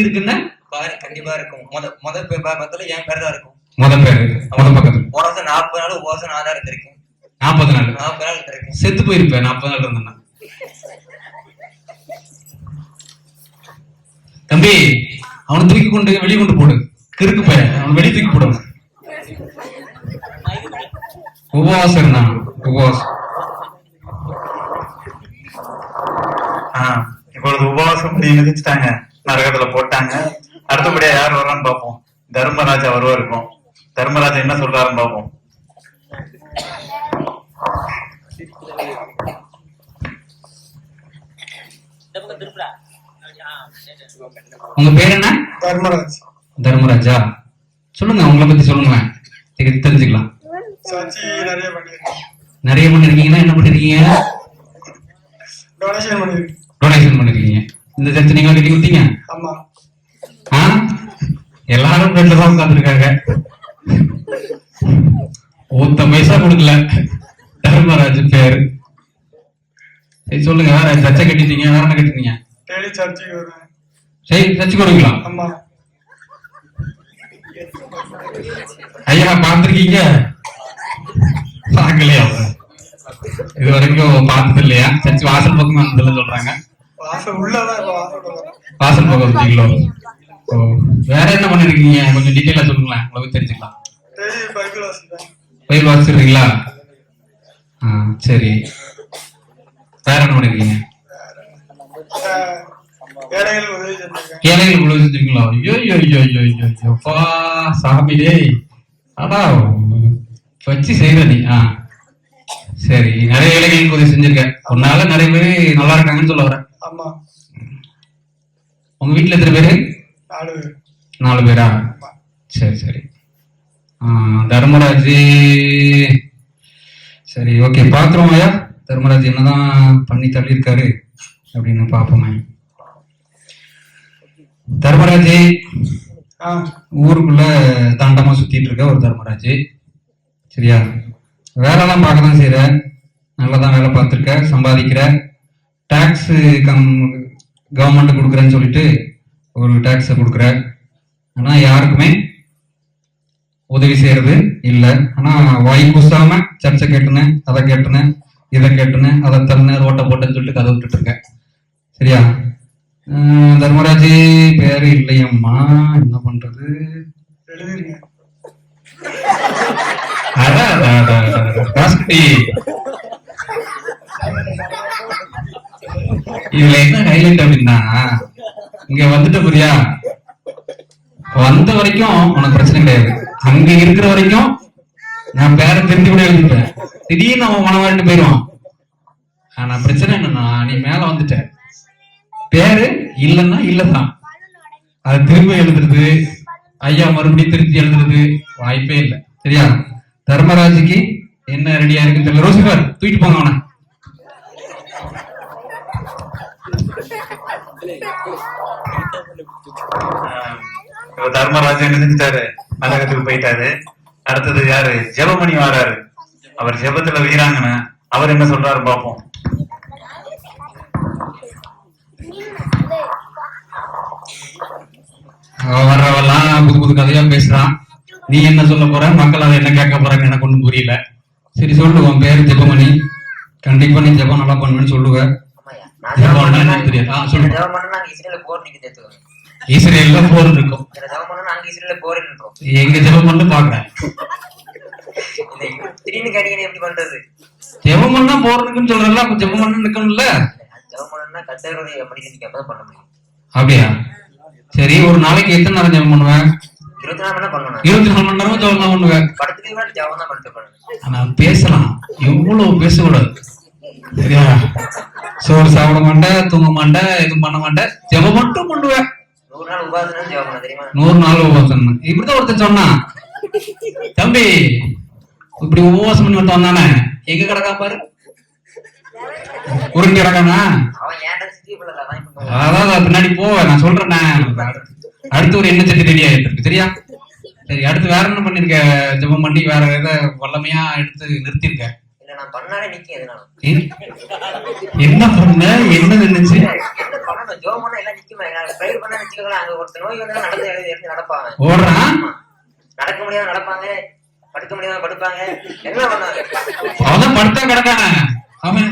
இருக்குன்னா பாரு, கண்டிப்பா இருக்கும். முத பக்கத்துல என் பேர் தான் இருக்கும். முத பேரு முத பக்கத்துல. உபவாசம் 40 நாள் உபவாசம் நான் தான் இருந்திருக்கேன். 40 நாள்? 40 நாள் இருந்திருக்கேன். செத்து போயிருப்பேன் 40 நாள் இருந்தேன்னா. தம்பி, அவனை தூக்கி கொண்டு வெளியே கொண்டு போடு. கிறுக்கு போய அவன் வெளியே தூக்கி போடுவான். உபவாசம் இருந்தான். உபவாசம். இப்பொழுது உபவாசம் இப்படி மிதிச்சுட்டாங்க, நரகத்துல போட்டாங்க. அடுத்தபடியா யார் வர்றான்னு பார்ப்போம். தர்மராஜா வருவா இருக்கும். தர்மராஜா என்ன சொல்றாருன்னு பார்ப்போம். உங்க பேர் என்ன? தர்மராஜ். தர்மராஜா, சொல்லுங்க, உங்களை பத்தி சொல்லுங்களேன், தெரிஞ்சுக்கலாம். சர்ச்சு நிறைய பண்ணிருக்கேன். நிறைய பண்ணிருக்கீங்கன்னா என்ன பண்ணிருக்கீங்க? டொனேஷன் பண்ணிருக்கேன். டொனேஷன் பண்ணிருக்கீங்க. இந்த சர்ச்சு நீங்க கட்டி கொடுத்தீங்க? ஆமா. எல்லாரும் ரெண்டு தான் உட்காந்துருக்காங்க, ஒத்த பைசா கொடுக்கல. தர்மராஜ் பேரு. சரி சொல்லுங்க, வேற சர்ச்சை கட்டிட்டீங்க, வேற என்ன கட்டிட்டீங்க? டெய்லி சர்ச்சுக்கு வருவேன். சரி, சர்ச்சு கொடுக்கலாம். ஆமா. ஐயா பாத்திருக்கீங்க? பாக்கலையா? இது வரைக்கும் பார்த்தது இல்லையா? சர்ச்சு வாசல் பக்கம் வந்ததுல சொல்றாங்க. வாசல் உள்ளதான், வாசல் பக்கம் வந்தீங்களோ? ஓ, வேற என்ன பண்ணிருக்கீங்க? கொஞ்சம் டீட்டெயிலா சொல்லுங்களேன், உங்களுக்கு தெரிஞ்சுக்கலாம். டெய்லி பைபிள் வாசிப்பேன். பைபிள் வாசிச்சிருக்கீங்களா? சரி, வேற என்ன பண்ணிருக்கீங்க? ஏழைகளுக்கு உதவி செஞ்சிருக்கேன். ஏழைகளுக்கு உதவி செஞ்சிருக்கீங்களா? ஐயோ ஐயோ ஐயோ ஐயோ ஐயோ ஐயோப்பா சாமி டேய், ஆனா வச்சு செய்யற நீ. சரி, நிறைய ஏழைகளுக்கு உதவி செஞ்சிருக்கேன். உன்னால நிறைய பேரு நல்லா இருக்காங்கன்னு சொல்ல வரேன். ஆமா. உங்க வீட்டுல எத்தனை பேரு? 4 பேர். 4 பேரா? சரி சரி. தர்மராஜ், சரி ஓகே, பாத்துருவோம் ஐயா. தர்மராஜ் என்னதான் பண்ணி தள்ளி இருக்காரு அப்படின்னு பாப்போமே. தர்மராஜ் ஊருக்குள்ள தாண்டமா சுத்திட்டு இருக்க ஒரு தர்மராஜ், சரியா? வேலைலாம் பார்க்கதான் செய்யற, நல்லாதான் வேலை பார்த்துருக்க, சம்பாதிக்கிற, டாக்ஸ் கவர்மெண்ட் கொடுக்குறேன்னு சொல்லிட்டு ஒரு டாக்ஸை கொடுக்குற. ஆனா யாருக்குமே உதவி செய்யறது இல்ல. ஆனா வாய் கூசாம சர்ச்சை கேட்டுனேன், அதை கேட்டுனேன், இதை கேட்டுனேன், அதை தரேன், ரோட்டை போட்டேன்னு சொல்லிட்டு கதை விட்டுட்டு இருக்க, சரியா? தர்மராஜ் பேரு இல்லையம்மா, என்ன பண்றது? இதுல என்ன ஹைலைட் அப்படின்னா, இங்க வந்துட்டு புரியா, வந்த வரைக்கும் உனக்கு பிரச்சனை கிடையாது. அங்க இருக்கிற வரைக்கும் நான் பேரை திருத்தி கூட எழுதிட்டேன். திடீர்னு அவன் மனவாழ்ந்து போயிடுவான். ஆனா பிரச்சனை என்னன்னா, நீ மேல வந்துட்ட, பேரு இல்லன்னா இல்லதான், அதை திரும்ப எழுதுறது, ஐயா மறுபடியும் திருத்தி எழுதுறது வாய்ப்பே இல்லை, சரியா? தர்மராஜுக்கு என்ன ரெடியா இருக்குன்னு தெரியல. ரோசிபார் தூக்கிட்டு போங்க அவனை. தர்மராஜா என்ன செஞ்சுட்டாரு? நரகத்துக்கு போயிட்டாரு. அடுத்தது யாரு? ஜெபமணி வராரு. அவர் ஜெபத்துல வீராங்கன, அவர் என்ன சொல்றாரு பாப்போம். வர்றவெல்லாம் புது புது கதையா பேசுறான். நீ என்ன சொல்ல போற, மக்கள் அதை என்ன கேட்க போறாங்க எனக்கு ஒண்ணும் புரியல. சரி சொல்லு, உன் பேரு ஜெபமணி, கண்டிப்பா நீ ஜெபம் நல்லா பண்ணுவேன்னு சொல்லுவ. தெரியாது. இஸ்ரேல்ல போர் இருக்கும், எங்க ஜெபம் பண்ணு பாக்குறேன். ஜெபம் பண்ணா போறதுக்குன்னு சொல்றல, அப்ப ஜெபம் பண்ணு நிக்கணும்ல. அப்படியா? சரி, ஒரு நாளைக்கு எத்தனை நேரம் ஜெபம் பண்ணுவேன்? 24 மணி நேரம் ஜெபம் தான் பண்ணுவேன். ஆனா பேசலாம், எவ்வளவு பேசக்கூடாது, சரியா? சோறு சாப்பிட மாட்டேன், தூங்க மாட்டேன், எதுவும் பண்ண மாட்டேன், ஜெபம் மட்டும் பண்ணுவேன். 100 நாள் உபவாசம். இப்படிதான் ஒருத்தர் சொன்னான், தம்பி இப்படி உபவாசம் பண்ணி மட்டும் வந்தானே, எங்க கிடக்கா பாரு, உருண்டு கிடக்கானா? அதான் பின்னாடி போவேன், நான் சொல்றேன். அடுத்து ஒரு எண்ணெய் சட்டி ரெடி ஆயிட்டு இருக்கு, சரியா? சரி, அடுத்து வேற என்ன பண்ணிருக்க? ஜெபம் பண்ணி வேற எதை வல்லமையா எடுத்து நிறுத்திருக்க? என்ன பண்ண, என்ன நினைச்சு? ஓடுறான், நடக்க முடியாம நடப்பாங்க, படுக்க முடியாம படுப்பாங்க, அவன் படுத்தா கிடக்கான, அவன்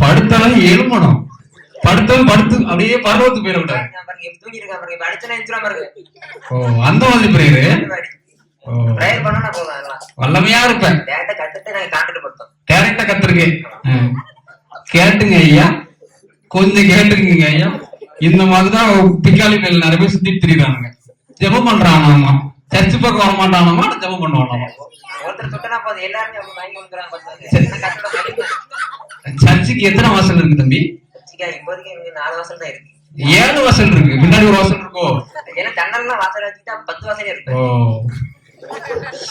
படுத்தாலும் எழுமணும், படுத்தாலும் படுத்து அப்படியே பருவத்து போயிட விட. ஓ, அந்த மாதிரி பிரேயரு வல்லமையா இருப்பேன். டேரக்டா கத்துருக்கேன். கேட்டுங்க ஐயா, கொஞ்சம் கேட்டுருக்கீங்க ஐயா. இந்த மாதிரிதான் பிக்காலி பயில நிறைய பேர் சுத்திட்டு திரியுறானுங்க. ஜெபம் பண்றானாமா, சர்ச்சு பக்கம் வரமாட்டானாமா, ஜெபம் பண்ணுவானாமா. ஒருத்தர் தொட்டனா போதும் எல்லாருமே அவங்க வாங்கி வந்துக்கிறாங்க. சர்ச்சுக்கு எத்தனை வாசல் இருக்கு தம்பி? இப்போதைக்கு எனக்கு 4 வாசல் தான் இருக்கு. 7 வாசல் இருக்கு. முன்னாடி ஒரு வாசல் இருக்கோ? ஏன்னா ஜன்னல்லாம் வாசல் வச்சுட்டா 10 வாசலே இருக்கு. ஓ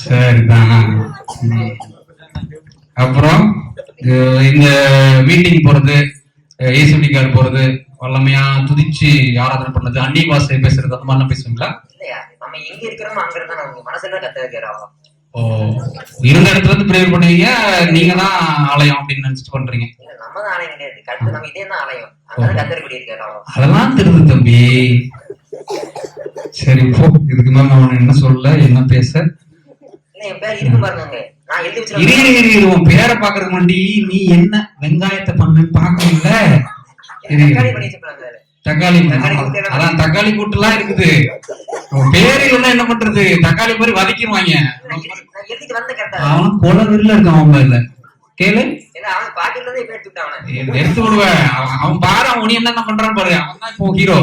சரிதான். அப்புறம் இந்த மீட்டிங் போறது, ஏசுடி கார்டு போறது, வல்லமையா துதிச்சு ஆராதனை பண்றது, அந்நிய பாஷை பேசுறது, அந்த மாதிரிலாம் பேசுவீங்களா? இல்லையா, நம்ம எங்க இருக்கிறோமோ அங்க இருந்தா நம்ம மனசுல கத்த வைக்கிறோம். ஓ, இருந்த இடத்துல இருந்து பிரேயர் பண்ணுவீங்க, நீங்க தான் ஆலயம் அப்படின்னு நினைச்சிட்டு பண்றீங்க. நம்ம தான் ஆலயம் கிடையாது, கத்து நம்ம இதே தான் ஆலயம். அங்க கத்தர் இருக்கிறோம். அதெல்லாம் தெரியுது தம்பி. சரி போ, இதுக்கு மேல நான் என்ன சொல்ல என்ன பேச. என் பேர் இருக்கு பாருங்க, நான் எழுதி வச்சிருக்கேன். உன் பேரை பாக்குறது மண்டி, நீ என்ன வெங்காயத்தை பண்ணு பாக்கணும்ல. தக்காளி, அதான் தக்காளி கூட்டு எல்லாம் இருக்குது. பேரு எல்லாம் என்ன பண்றது, தக்காளி மாதிரி வதக்கிடுவாங்க. அவன் குளவில்ல இருக்கான் அவன் பேர்ல. கேளு, எடுத்து விடுவேன். அவன் பாரு, அவன் நீ என்ன பண்றான்னு பாரு. அவன் தான் இப்போ ஹீரோ,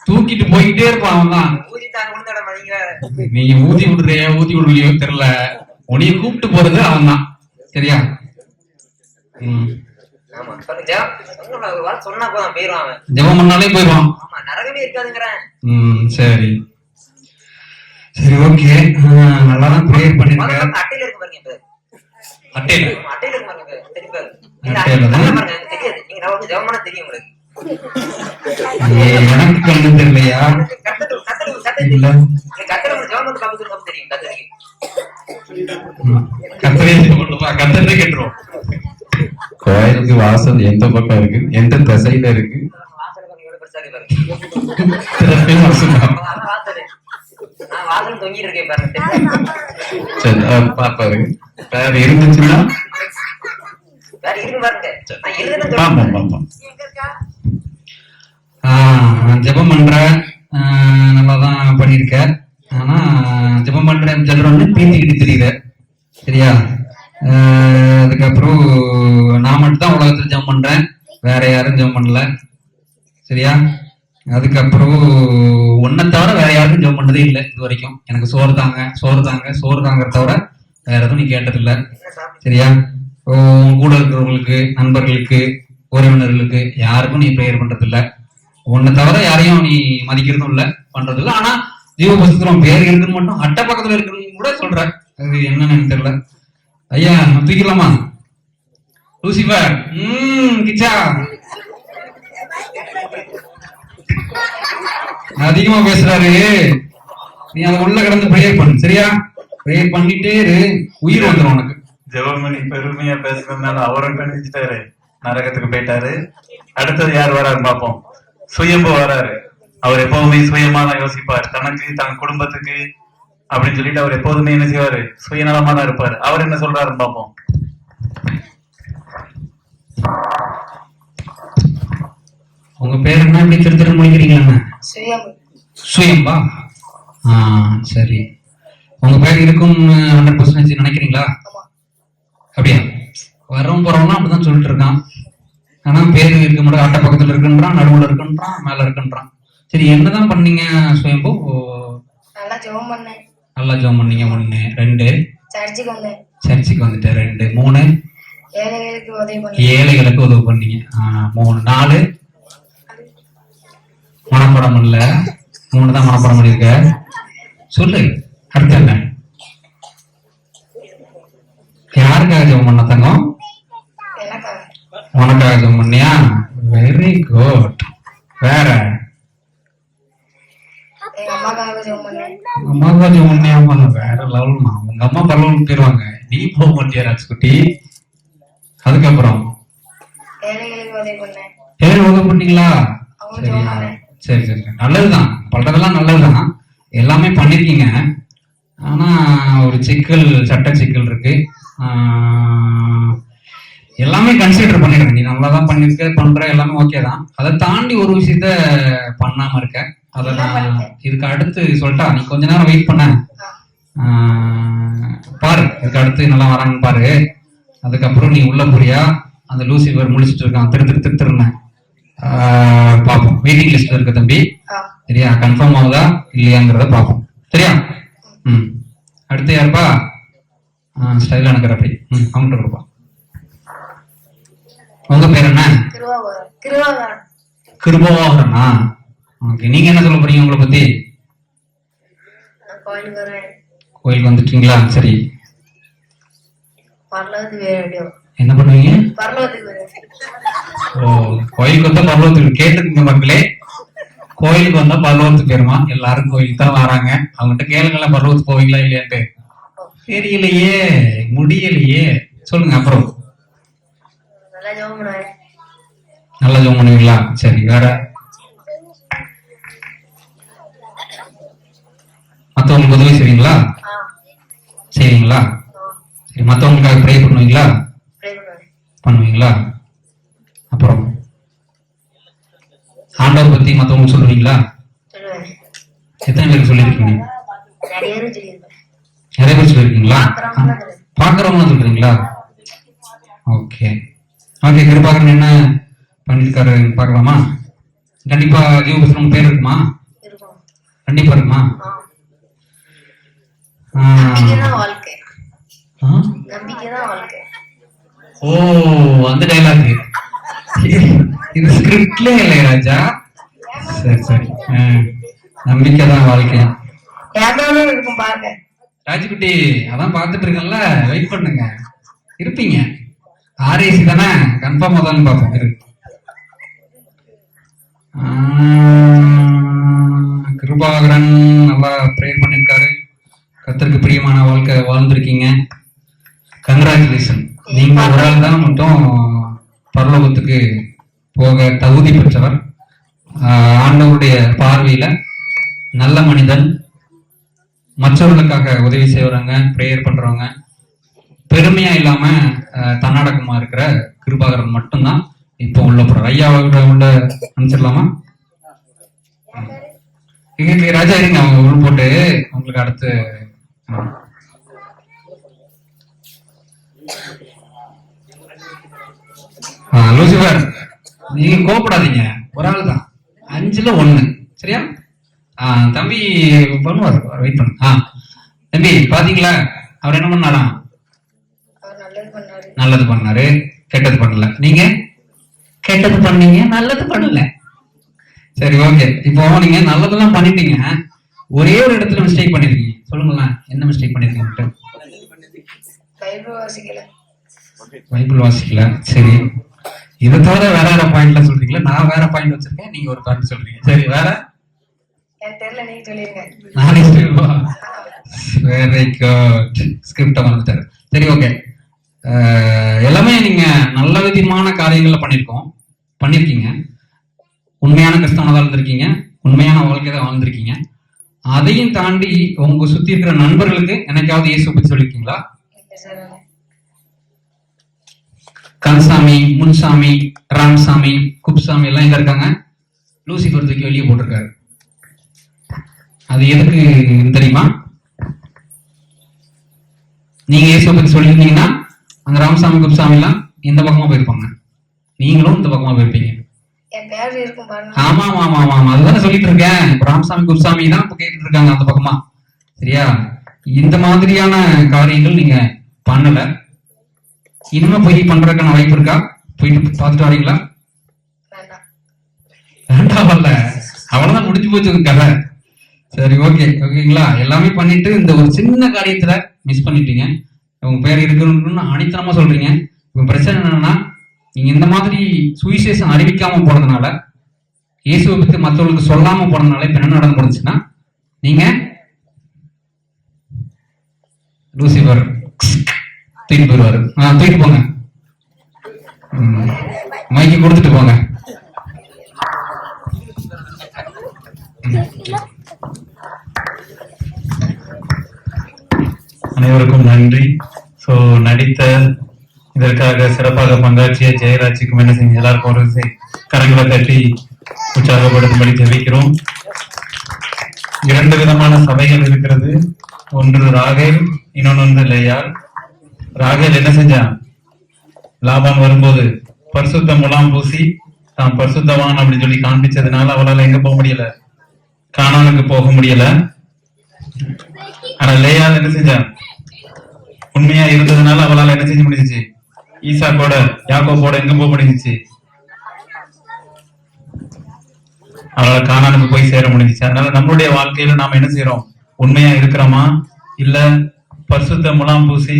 தூக்கிட்டு போய்கிட்டே இருப்பான். அவன் தான். நீங்க ஊதி விடுறியா ஊதி விடுலையோ தெரியல, உன்னைய கூப்பிட்டு போறது அவன் தான். சரியா? ஜெபம் பண்ணாலே போயிடுவான். சரி சரி, ஓகே. நல்லாதான் ப்ரேயர் பண்ணிருக்கேன். அட்டையில எனக்கு கண்ணு தெரியலையா? கத்தரே கேட்டுருவோம். கோயிலுக்கு வாசல் எந்த பக்கம் இருக்கு, எந்த திசையில இருக்கு? பாப்பாரு வேற இருந்துச்சுன்னா ஜெபம் பண்ற நல்லாதான் பண்ணிருக்க. ஆனா ஜெபம் பண்ற சொல்றோம்னு பீத்திக்கிட்டு தெரியுற. சரியா? அதுக்கப்புறம் நான் மட்டும் தான் உலகத்துல ஜெபம் பண்றேன், வேற யாரும் ஜெபம் பண்ணல. சரியா? அதுக்கப்புறம் உன்னை தவிர வேற யாருக்கும் ஜெபம் பண்ணதே இல்லை இது வரைக்கும். எனக்கு சோறு தாங்க சோறு தாங்க சோறு தாங்கிற தவிர வேற எதுவும் நீ கேட்டதில்லை. சரியா? கூட இருக்கிறவங்களுக்கு, நண்பர்களுக்கு, உறவினர்களுக்கு யாருக்கும் நீ ப்ரேயர் பண்றது இல்ல. உன்னை தவிர யாரையும் நீ மதிக்கிறதும் இல்ல, பண்றது இல்ல. ஆனா ஜீவ புஸ்தகம் பேர் இருக்குன்னு மட்டும் அட்டை பக்கத்துல இருக்குன்னு கூட சொல்ற. அது என்னன்னு எனக்கு தெரியல. ஐயா தூக்கிடலாமா? லூசிபர் கிச்சா அதிகமா பேசுறாரு. நீ அதை உள்ள கிடந்து ப்ரேயர் பண்ணு. சரியா? ப்ரேயர் பண்ணிட்டே இரு, உயிர் வந்துடும் உனக்கு. ஜெபமணி பெருமையா பேசுறதுனால அவரும் கண்டிச்சுட்டாரு, நரகத்துக்கு போயிட்டாரு. அடுத்தது யார் வராரு பாப்போம். சுயம்பு வராரு. அவர் எப்பவுமே சுயமா தான் யோசிப்பார், தனக்கு தன் குடும்பத்துக்கு அப்படின்னு சொல்லிட்டு அவர் எப்போதுமே என்ன செய்வாரு, சுயநலமா தான் இருப்பாரு. அவர் என்ன சொல்றாருன்னு பாப்போம். உங்க பேர் என்ன? இப்படி திரு திரு முடிக்கிறீங்களா? சுயம்பா? சரி. உங்க பேர் இருக்கும் 100% நினைக்கிறீங்களா? அப்படியா? வரவும் போறவங்க அப்படிதான் சொல்லிட்டு இருக்கான். ஆனா பேரு இருக்க முடியாது, அட்டை பக்கத்துல இருக்குன்றான், நடுவுல இருக்குன்றான், மேல இருக்குன்றான். சரி, என்னதான் பண்ணீங்க சுயம்பு? நல்லா ஜெபம் பண்ணேன். நல்லா ஜெபம் பண்ணீங்க. 1 2 சர்ச்சுக்கு வந்தேன். சர்ச்சுக்கு வந்துட்டேன். 2 3 ஏழைகளுக்கு உதவி பண்ணேன். ஏழைகளுக்கு உதவி பண்ணீங்க. 3 4 மனப்பாடம் பண்ணல. 3 தான் மனப்பாடம் பண்ணிருக்க. சொல்லு அடுத்து என்ன? யாருக்காக ஜெபம் பண்ண தங்கம்? உனக்காக ஜெபம் பண்ணியா? Very good. வேற? அம்மாக்காக ஜெபம் பண்ணியா? வேற லெவல்மா. உங்க அம்மா பரவாயில்ல போயிருவாங்க, நீ போக மாட்டியா ராஜ்குட்டி? அதுக்கப்புறம் ஏழை உதவி பண்ணீங்களா? சரியா? சரி சரி, நல்லதுதான். பண்றதெல்லாம் நல்லதுதான், எல்லாமே பண்ணிருக்கீங்க. ஆனா ஒரு சிக்கல், சட்ட சிக்கல் இருக்கு. எல்லாமே கன்சிடர் பண்ணிடுறேன். நீ நல்லாதான் பண்ணிருக்க, பண்ற எல்லாமே ஓகே தான். அதை தாண்டி ஒரு விஷயத்த பண்ணாம இருக்க. அதை நான் இதுக்கு அடுத்து சொல்லிட்டா, நீ கொஞ்ச நேரம் வெயிட் பண்ண பாரு, இதுக்கு அடுத்து நல்லா வராங்கன்னு பாரு. அதுக்கப்புறம் நீ உள்ள போறியா, அந்த லூசிஃபர் முழிச்சிட்டு இருக்கான் திருன்னு பார்ப்போம். வெயிட்டிங் லிஸ்ட்ல இருக்க தம்பி, சரியா? கன்ஃபார்ம் ஆகுதா இல்லையாங்கிறத பார்ப்போம், சரியா? அடுத்து யாருப்பா? ஸ்டைலா நிக்கிற அப்படி அவங்கள்ட்ட கொடுப்பா. உங்க பேர் என்ன? கிருபாகரனா? ஓகே. நீங்க என்ன சொல்ல போறீங்க உங்களை பத்தி? கோயிலுக்கு வந்துட்டீங்களா? சரி. என்ன பண்ணுவீங்க? ஓ, கோயிலுக்கு வந்தா பரலோகத்துக்கு கேட்டுக்குங்க மக்களே. கோயிலுக்கு வந்தா பரலோகத்துக்கு போயிருமா? எல்லாரும் கோயிலுக்கு தான் வராங்க. அவங்ககிட்ட கேளுங்களேன், பரலோகத்துக்கு போவீங்களா இல்லையான்ட்டு. தெரியலையே, முடியலையே. சொல்லுங்க. அப்புறம் நல்லா ஜெபம் பண்ணுவீங்களா? சரி. வேற மத்தவங்களுக்கு உதவி செய்வீங்களா? செய்வீங்களா? சரி. மத்தவங்களுக்காக ப்ரே பண்ணுவீங்களா? பண்ணுவீங்களா? அப்புறம் ஆண்டவர் பத்தி மத்தவங்களுக்கு சொல்லுவீங்களா? எத்தனை பேருக்கு சொல்லிருக்கீங்க? நிறைய பேர் சொல்லிருக்கீங்களா? பாக்குறவங்க சொல்றீங்களா? Okay okay. கிருபாகரன் என்ன பண்ணிருக்காரு பார்க்கலாமா? கண்டிப்பா ஜீவபுஸ்தகம் பேர் இருக்குமா? கண்டிப்பா இருக்குமா? ஓ, அந்த டைலாக் இது ஸ்கிரிப்ட்ல இல்லையா ராஜா? சரி சரி. நம்பிக்கை தான் வாழ்க்கை. ராஜுக்குட்டி அதான் பாத்துட்டு இருக்கேன்ல, வெயிட் பண்ணுங்க, இருப்பீங்க. ஆர்ஏசி தானே, கன்ஃபார்ம் தான் பார்ப்போம். இருக்கு. கிருபாகரன் நல்லா ப்ரேயர் பண்ணிருக்காரு. கர்த்தருக்கு பிரியமான வாழ்க்கை வாழ்ந்திருக்கீங்க. கங்க்ராச்சுலேஷன். நீங்க ஒரு ஆள் தான் மட்டும் பரலோகத்துக்கு போக தகுதி பெற்றவர். ஆண்டவருடைய பார்வையில நல்ல மனிதன், மற்றவர்களுக்காக உதவி செய்யறவங்க, ப்ரேயர் பண்றவங்க, பெருமையா இல்லாம தன்னடக்கமா இருக்கிற கிருபாகரன் மட்டும்தான் இப்போ உள்ள போறார். ஐயாவோட உள்ள அனுப்பிச்சிடலாமா? ராஜா இருங்க, அவங்க உள்ள போட்டு உங்களுக்கு அடுத்து. லூசிபர், நீங்க கோபப்படாதீங்க, ஒரு ஆள் தான், 5ல் 1, சரியா? தம்பி பண்ணுவார், வெயிட் பண்ணு. தம்பி பாத்தீங்களா, அவர் என்ன பண்ணாரா? நல்லது பண்ணாரு, கெட்டது பண்ணல. நீங்க கெட்டது பண்ணீங்க, நல்லது பண்ணல. சரி, ஓகே. இப்போ நீங்க நல்லதெல்லாம் பண்ணிட்டீங்க, ஒரே ஒரு இடத்துல மிஸ்டேக் பண்ணிருக்கீங்க. சொல்லுங்களேன், என்ன மிஸ்டேக் பண்ணிருக்கீங்க? பைபிள் வாசிக்கல. சரி, இதை தவிர வேற வேற பாயிண்ட்ல சொல்றீங்களா? நான் வேற பாயிண்ட் வச்சிருக்கேன், நீங்க ஒரு பாயிண்ட் சொல்றீங்க. சரி, வேற? நானே வெரி குட். ஸ்கிரிப்ட வந்துட்டாரு. சரி, ஓகே. எல்லாமே நீங்க நல்ல விதமான காரியங்கள்ல பண்ணிருக்கீங்க. உண்மையான கிறிஸ்தவனா இருந்திருக்கீங்க, உண்மையான வாழ்க்கை தான் வாழ்ந்திருக்கீங்க. அதையும் தாண்டி உங்க சுத்தி இருக்கிற நண்பர்களுக்கு என்னைக்காவது இயேசு பத்தி சொல்லிருக்கீங்களா? கன்சாமி, முன்சாமி, ராம்சாமி, குப்சாமி எல்லாம் எங்க இருக்காங்க? லூசிபர் தூக்கி வெளியே போட்டிருக்காரு. அது எதுக்கு தெரியுமா? நீங்க இயேசுவை பத்தி சொல்லிருந்தீங்கன்னா அந்த ராமசாமி குப்சாமி எல்லாம் இந்த பக்கமா போயிருப்பாங்க, நீங்களும் இந்த பக்கமா போயிருப்பீங்க. ஆமா ஆமா ஆமா ஆமா, அதுதானே சொல்லிட்டு இருக்கேன். ராமசாமி குப்சாமி தான் இப்ப கேட்டு இருக்காங்க அந்த பக்கமா, சரியா? இந்த மாதிரியான காரியங்கள் நீங்க பண்ணல. இனிமே போய் பண்றதுக்கான வாய்ப்பு இருக்கா? போயிட்டு பார்த்துட்டு வரீங்களா? வேண்டாம், வரல, அவ்வளவுதான், முடிஞ்சு போச்சு கதை. சரி, ஓகே, ஓகேங்களா? எல்லாமே பண்ணிட்டு இந்த ஒரு சின்ன காரியத்துல மிஸ் பண்ணிட்டீங்க. உங்க பேர் இருக்குன்னு அனித்தனமா சொல்றீங்க. இப்ப பிரச்சனை என்னன்னா, நீங்க இந்த மாதிரி சுவிசேஷம் அறிவிக்காம போனதுனால, இயேசுவை பத்தி மற்றவங்களுக்கு சொல்லாம போனதுனால இப்ப என்ன நடந்து முடிச்சுன்னா, நீங்க லூசிபர் தூக்கி போயிருவாரு. தூக்கி போங்க, மைக்கு கொடுத்துட்டு போங்க. அனைவருக்கும் நன்றி. சோ நடித்த இதற்காக சிறப்பாக பங்காற்றிய ஜெயராஜுக்கும் என்ன செய்ய எல்லாருக்கும் ஒரு கரங்களை தட்டி உற்சாகப்படுத்தும்படி ஜெபிக்கிறோம். 2 விதமான சபைகள் இருக்கிறது. ஒன்று ராகேல், இன்னொன்று லேயாள். ராகேல் என்ன செஞ்சான்? லாபான் வரும்போது பரிசுத்த முலாம் பூசி தான் பரிசுத்தவான் அப்படின்னு சொல்லி காண்பிச்சதுனால அவளால எங்க போக முடியல, கானானுக்கு போக முடியல. ஆனா லேயால் என்ன செஞ்சா, உண்மையா இருந்ததுனால அவளால என்ன செஞ்சு முடிஞ்சிச்சு, ஈசாக்கோட யாக்கோபோட எங்க போக முடிஞ்சிச்சு, அவளால கானானுக்கு போய் சேர முடிஞ்சிச்சு. அதனால நம்மளுடைய வாழ்க்கையில நாம என்ன செய்யறோம், உண்மையா இருக்கிறோமா, இல்ல பரிசுத்த முலாம் பூசி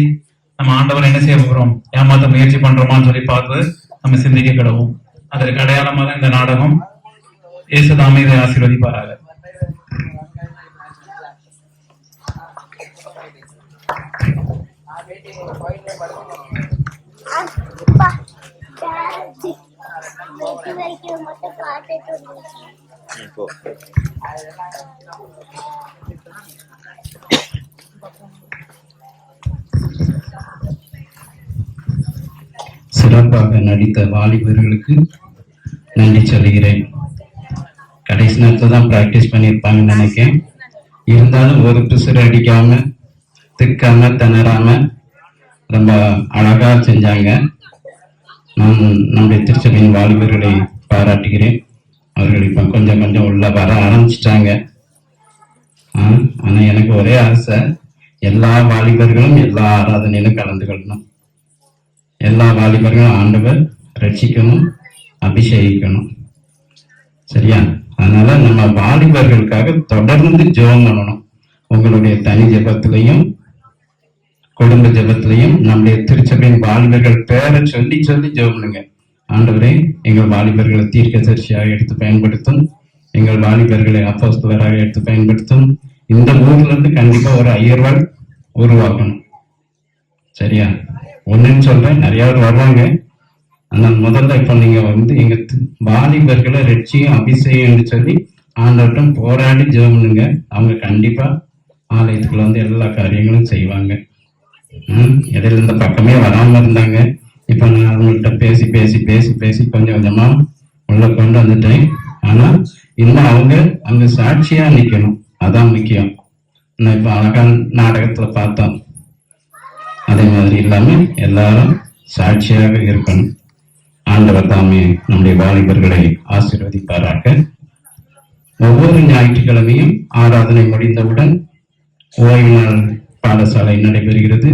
நம்ம ஆண்டவர் என்ன செய்ய போறோம், ஏமாத்த முயற்சி பண்றோமான்னு சொல்லி பார்த்து நம்ம சிந்திக்க கிடவும். அதற்கு அடையாளமாக தான் இந்த நாடகம். இயேசுதாமே இதை ஆசீர்வதிப்பாராக. சிறப்பாக நடித்த வாலிபர்களுக்கு நன்றி சொல்கிறேன். கடைசி நேரத்தில் தான் பிராக்டிஸ் பண்ணியிருப்பாங்கன்னு நினைக்கிறேன். இருந்தாலும் ஒரு பிசுறு அடிக்காம திக்காம திணறாம ரொம்ப அழகா செஞ்சாங்க. நான் நம்முடைய திருச்சபையின் வாலிபர்களை பாராட்டுகிறேன். அவர்கள் இப்ப கொஞ்சம் கொஞ்சம் உள்ள வர ஆரம்பிச்சிட்டாங்க. ஆனா எனக்கு ஒரே ஆசை, எல்லா வாலிபர்களும் எல்லா ஆராதனையிலும் கலந்து கொள்ளணும். எல்லா வாலிபர்களும் ஆண்டவர் ரட்சிக்கணும், அபிஷேகிக்கணும். சரியா? அதனால நம்ம வாலிபர்களுக்காக தொடர்ந்து ஜெபம் பண்ணணும். உங்களுடைய தனி ஜெபத்திலையும் குடும்ப ஜெபத்திலையும் நம்முடைய திருச்சபையின் வாலிபர்கள் பேரை சொல்லி சொல்லி ஜெபம் பண்ணுங்க. ஆண்டவரே, எங்கள் வாலிபர்களை தீர்க்கதரிசியாக எடுத்து பயன்படுத்தும், எங்கள் வாலிபர்களை அப்போஸ்தலராக எடுத்து பயன்படுத்தும். இந்த ஊர்ல இருந்து கண்டிப்பா ஒரு ஐயர்வாள் உருவாக்கணும். சரியா? ஒண்ணுன்னு சொல்றேன், நிறைய பேர் வருவாங்க. ஆனால் முதல்ல இப்ப நீங்க எங்க வாலிபர்களை ரட்சியும் அபிஷேகம் சொல்லி ஆண்டவர்கிட்ட போராடி ஜெபம் பண்ணுங்க. அவங்க கண்டிப்பா ஆலயத்துக்குள்ள எல்லா காரியங்களும் செய்வாங்க. இடையில இந்த பக்கமே வராம இருந்தாங்க. இப்ப நான் அவங்கள்ட்ட பேசி பேசி பேசி பேசி கொஞ்சம் கொஞ்சமா உள்ள கொண்டு வந்துட்டேன். ஆனா இன்னும் அவங்க அங்க சாட்சியா நிக்கணும், அதான் முக்கியம். நான் இப்ப அழகா நாடகத்துல பார்த்தோம், அதே மாதிரி இல்லாம எல்லாரும் சாட்சியாக இருக்கணும். ஆண்டவர் தாமே நம்முடைய வாலிபர்களை ஆசீர்வதிப்பாராக. ஒவ்வொரு ஞாயிற்றுக்கிழமையும் ஆராதனை முடிந்தவுடன் ஓய்வு நாள் பாடசாலை நடைபெறுகிறது.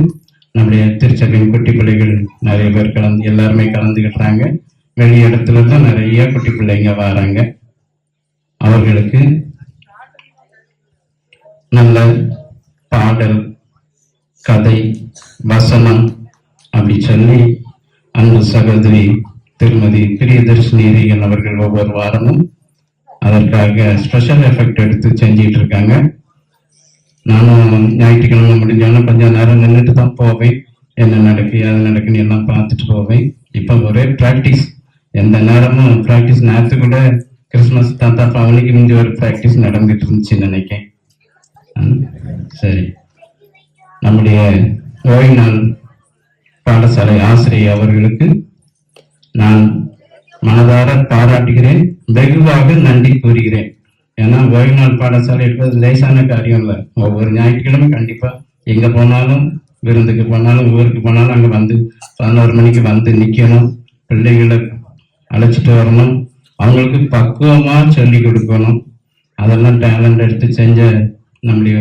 நம்முடைய திருச்சபையின் குட்டி பிள்ளைகள் நிறைய பேர் எல்லாருமே கலந்துக்கிட்டாங்க. வெளி இடத்துல தான் நிறைய குட்டி பிள்ளைங்க வராங்க. அவர்களுக்கு நல்ல பாடல், கதை, வசனம் அப்படி சொல்லி அன்பு சகோதரி திருமதி பிரியதர்ஷினி அவர்கள் ஒவ்வொரு வாரமும் அதற்காக ஸ்பெஷல் எஃபெக்ட் எடுத்து செஞ்சிட்டு இருக்காங்க. நானும் ஞாயிற்றுக்கிழமை முடிஞ்சோன்னா கொஞ்சம் நேரம் நின்றுட்டு தான் போவேன். என்ன நடக்கு அது நடக்குன்னு எல்லாம் பார்த்துட்டு போவேன். இப்போ ஒரே ப்ராக்டிஸ், எந்த நேரமும் ப்ராக்டிஸ். நேரத்து கூட கிறிஸ்துமஸ் தாத்தா பவனிக்கு முந்தி ஒரு ப்ராக்டிஸ் நடந்துட்டு இருந்துச்சுன்னு நினைக்கிறேன். சரி, நம்முடைய ஓய்வு நாள் பாடசாலை ஆசிரியர் அவர்களுக்கு நான் மனதார பாராட்டுகிறேன், வெகுவாக நன்றி கூறுகிறேன். ஏன்னா ஓய்வு நாள் பாடசாலை எடுப்பது லேசான காரியம் இல்லை. ஒவ்வொரு ஞாயிற்றுக்கிழமை கண்டிப்பா எங்க போனாலும், விருந்துக்கு போனாலும், ஊருக்கு போனாலும் அங்க வந்து 11 மணிக்கு வந்து நிக்கணும், பிள்ளைகளை அழைச்சிட்டு வரணும், அவங்களுக்கு பக்குவமா சொல்லி கொடுக்கணும். அதெல்லாம் டேலண்ட் எடுத்து செஞ்ச நம்முடைய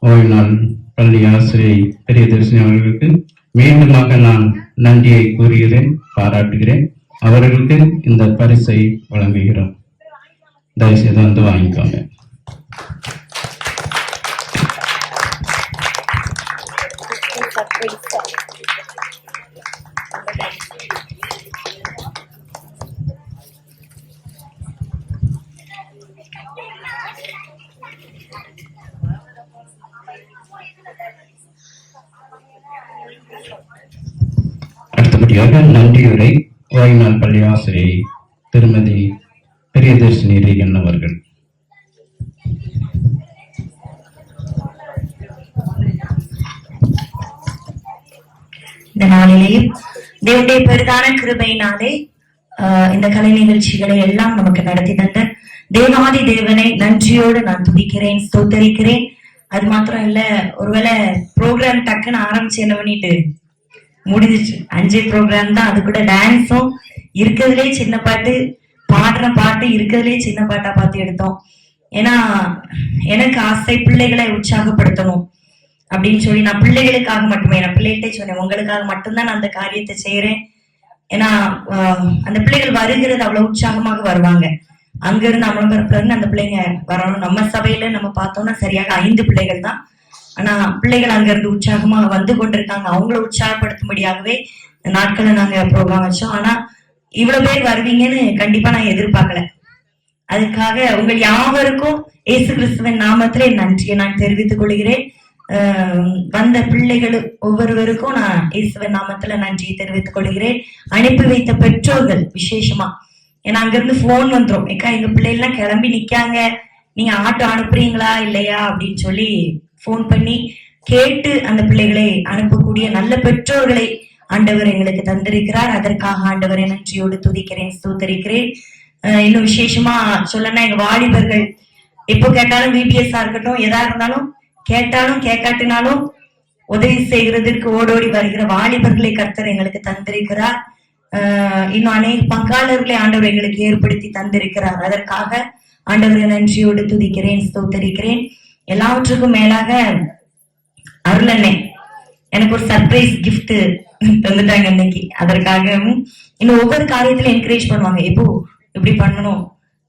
ஓய்வு நாள் பள்ளி ஆசிரியை பிரியதர்ஷினி அவர்களுக்கு மீண்டுமாக நான் நன்றியை கூறுகிறேன், பாராட்டுகிறேன். அவர்களுக்கு இந்த பரிசை வழங்குகிறோம். தயவுசெய்து வந்து வாங்கிக்கோங்க. அடுத்தபடியாக நன்றியுரை ஓய்வு நாள் பள்ளி ஆசிரியை திருமதி பிரியதர்ஷினி ரீகன் அவர்கள். இந்த நாளிலேயும் தேவனுடைய பெரிதான கிருபையினாலே இந்த கலை நிகழ்ச்சிகளை எல்லாம் நமக்கு நடத்தி தந்த தேவாதி தேவனை நன்றியோடு நான் துதிக்கிறேன், ஸ்தோத்தரிக்கிறேன். அது மாத்திரம் இல்ல, ஒருவேளை ப்ரோக்ராம் டக்குன்னு ஆரம்பிச்சு என்ன பண்ணிட்டு முடிஞ்சிச்சு. 5 ப்ரோக்ராம் தான், அது கூட டான்ஸும் இருக்கிறதுலே சின்ன பாட்டு, பாடுற பாட்டு இருக்கிறதுலே சின்ன பாட்டா பார்த்து எடுத்தோம். ஏன்னா எனக்கு ஆசை பிள்ளைகளை உற்சாகப்படுத்தணும் அப்படின்னு சொல்லி, நான் பிள்ளைகளுக்காக மட்டுமே, நான் பிள்ளைகிட்டே சொன்னேன், உங்களுக்காக மட்டும்தான் நான் அந்த காரியத்தை செய்யறேன். ஏன்னா அந்த பிள்ளைகள் வருகிறது அவ்வளவு உற்சாகமாக வருவாங்க. அங்க இருந்து அமலம்பரப்புல அந்த பிள்ளைங்க வரணும். நம்ம சபையில நம்ம பார்த்தோம்னா சரியாக 5 பிள்ளைகள் தான். ஆனா பிள்ளைகள் அங்க இருந்து உற்சாகமாக வந்து கொண்டிருக்காங்க. அவங்கள உற்சாகப்படுத்தும்படியாகவே நாட்களை நாங்க ப்ரோக்ராம் வச்சோம். ஆனா இவ்வளவு பேர் வருவீங்கன்னு கண்டிப்பா நான் எதிர்பார்க்கல. அதுக்காக உங்கள் யாவருக்கும் இயேசு கிறிஸ்துவின் நாமத்திலே நன்றியை நான் தெரிவித்துக் கொள்கிறேன். வந்த பிள்ளைகள் ஒவ்வொருவருக்கும் நான் இயேசுவின் நாமத்துல நன்றியை தெரிவித்துக் கொள்கிறேன். அனுப்பி வைத்த பெற்றோர்கள் விசேஷமா, ஏன்னா அங்கிருந்து போன் வந்துரும், ஏக்கா எங்க பிள்ளைகள்லாம் கிளம்பி நிக்காங்க, நீங்க ஆட்டோ அனுப்புறீங்களா இல்லையா அப்படின்னு சொல்லி போன் பண்ணி கேட்டு அந்த பிள்ளைகளை அனுப்பக்கூடிய நல்ல பெற்றோர்களை ஆண்டவர் எங்களுக்கு தந்திருக்கிறார். அதற்காக ஆண்டவரை நன்றியோடு துதிக்கிறேன், ஸ்தோத்தரிக்கிறேன். இன்னும் விசேஷமா சொல்லனா, எங்க வாலிபர்கள் எப்போ கேட்டாலும் VPS இருக்கட்டும், எதா இருந்தாலும் கேட்டாலும் கேட்காட்டினாலும் உதவி செய்கிறதற்கு ஓடோடி வருகிற வாலிபர்களை கர்த்தர் எங்களுக்கு தந்திருக்கிறார். இன்னும் அநேக பங்காளர்களை ஆண்டவர் எங்களுக்கு ஏற்படுத்தி தந்திருக்கிறார். அதற்காக ஆண்டவரை நன்றியோடு துதிக்கிறேன், ஸ்தோத்தரிக்கிறேன். எல்லாவற்றுக்கும் மேலாக அருளண்ணே எனக்கு ஒரு சர்ப்ரைஸ் கிஃப்ட் தந்துட்டாங்க இன்னைக்கு. அதற்காகவும் இன்னும் ஒவ்வொரு காரியத்திலும் என்கரேஜ் பண்ணுவாங்க, எப்போ இப்படி பண்ணணும்,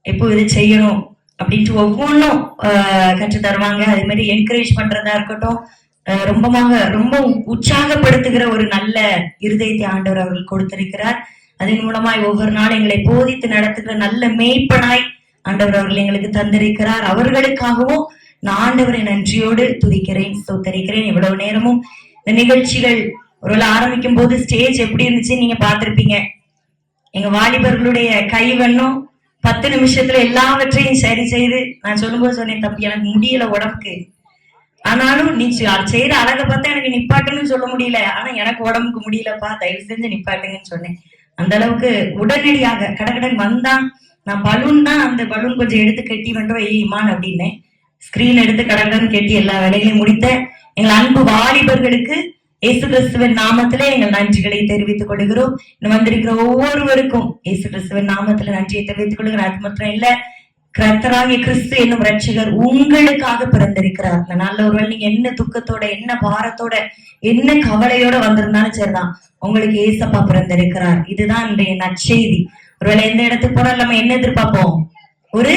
எப்போ இதை செய்யணும் அப்படின்ட்டு ஒவ்வொன்றும் கற்று தருவாங்க. அதே மாதிரி என்கரேஜ் பண்றதா இருக்கட்டும், ரொம்ப உற்சாகப்படுத்துகிற ஒரு நல்ல இருதயத்தை ஆண்டவர் அவர்கள் கொடுத்திருக்கிறார். அதன் மூலமாய் ஒவ்வொரு நாளும் எங்களை போதித்து நடத்துகிற நல்ல மேய்ப்பனாய் ஆண்டவர் அவர்கள் எங்களுக்கு தந்திருக்கிறார். அவர்களுக்காகவும் நான் ஆண்டவரை நன்றியோடு துதிக்கிறேன், ஸ்தோத்தரிக்கிறேன். இவ்வளவு நேரமும் இந்த நிகழ்ச்சிகள் ஒரு ஆரம்பிக்கும் போது ஸ்டேஜ் எப்படி இருந்துச்சு நீங்க பார்த்திருப்பீங்க. எங்க வாலிபர்களுடைய கைவண்ணம் 10 நிமிஷத்துல எல்லாவற்றையும் சரி செய்து, நான் சொல்லும்போது சொன்னேன், தம்பி எனக்கு முடியல உடம்புக்கு, ஆனாலும் நீ செய்யற அழகை பார்த்தா எனக்கு நிப்பாட்டுன்னு சொல்ல முடியல, ஆனா எனக்கு உடம்புக்கு முடியலப்பா, தயவு செஞ்சு நிப்பாட்டுங்கன்னு சொன்னேன். அந்த அளவுக்கு உடனடியாக கடகடன் வந்தான். நான் பலூன் தான், அந்த பலூன் கொஞ்சம் எடுத்து கட்டி வந்துட்டோம், இமான் அப்படின்னேன். ஸ்கிரீன் எடுத்து கடகடன் கட்டி எல்லா வேலைகளையும் முடித்த எங்கள் அன்பு வாலிபர்களுக்கு இயேசு கிறிஸ்துவின் நாமத்திலே எங்கள் நன்றிகளை தெரிவித்துக் கொள்கிறோம். வந்திருக்கிற ஒவ்வொருவருக்கும் இயேசு கிறிஸ்துவின் நாமத்துல நன்றியை தெரிவித்துக் கொள்கிறோம். அது மாத்திரம் இல்ல, கர்த்தராகிய கிறிஸ்து என்னும் ரட்சகர் உங்களுக்காக பிறந்திருக்கிறார். இந்த நாள்ல ஒருவேளை நீங்க என்ன துக்கத்தோட, என்ன பாரத்தோட, என்ன கவலையோட வந்திருந்தாலும் சரிதான், உங்களுக்கு ஏசப்பா பிறந்திருக்கிறார். இதுதான் இன்றைய நற்செய்தி. ஒருவேளை எந்த இடத்துக்கு போனாலும் நம்ம என்ன எதிர்பார்ப்போம்? ஒரு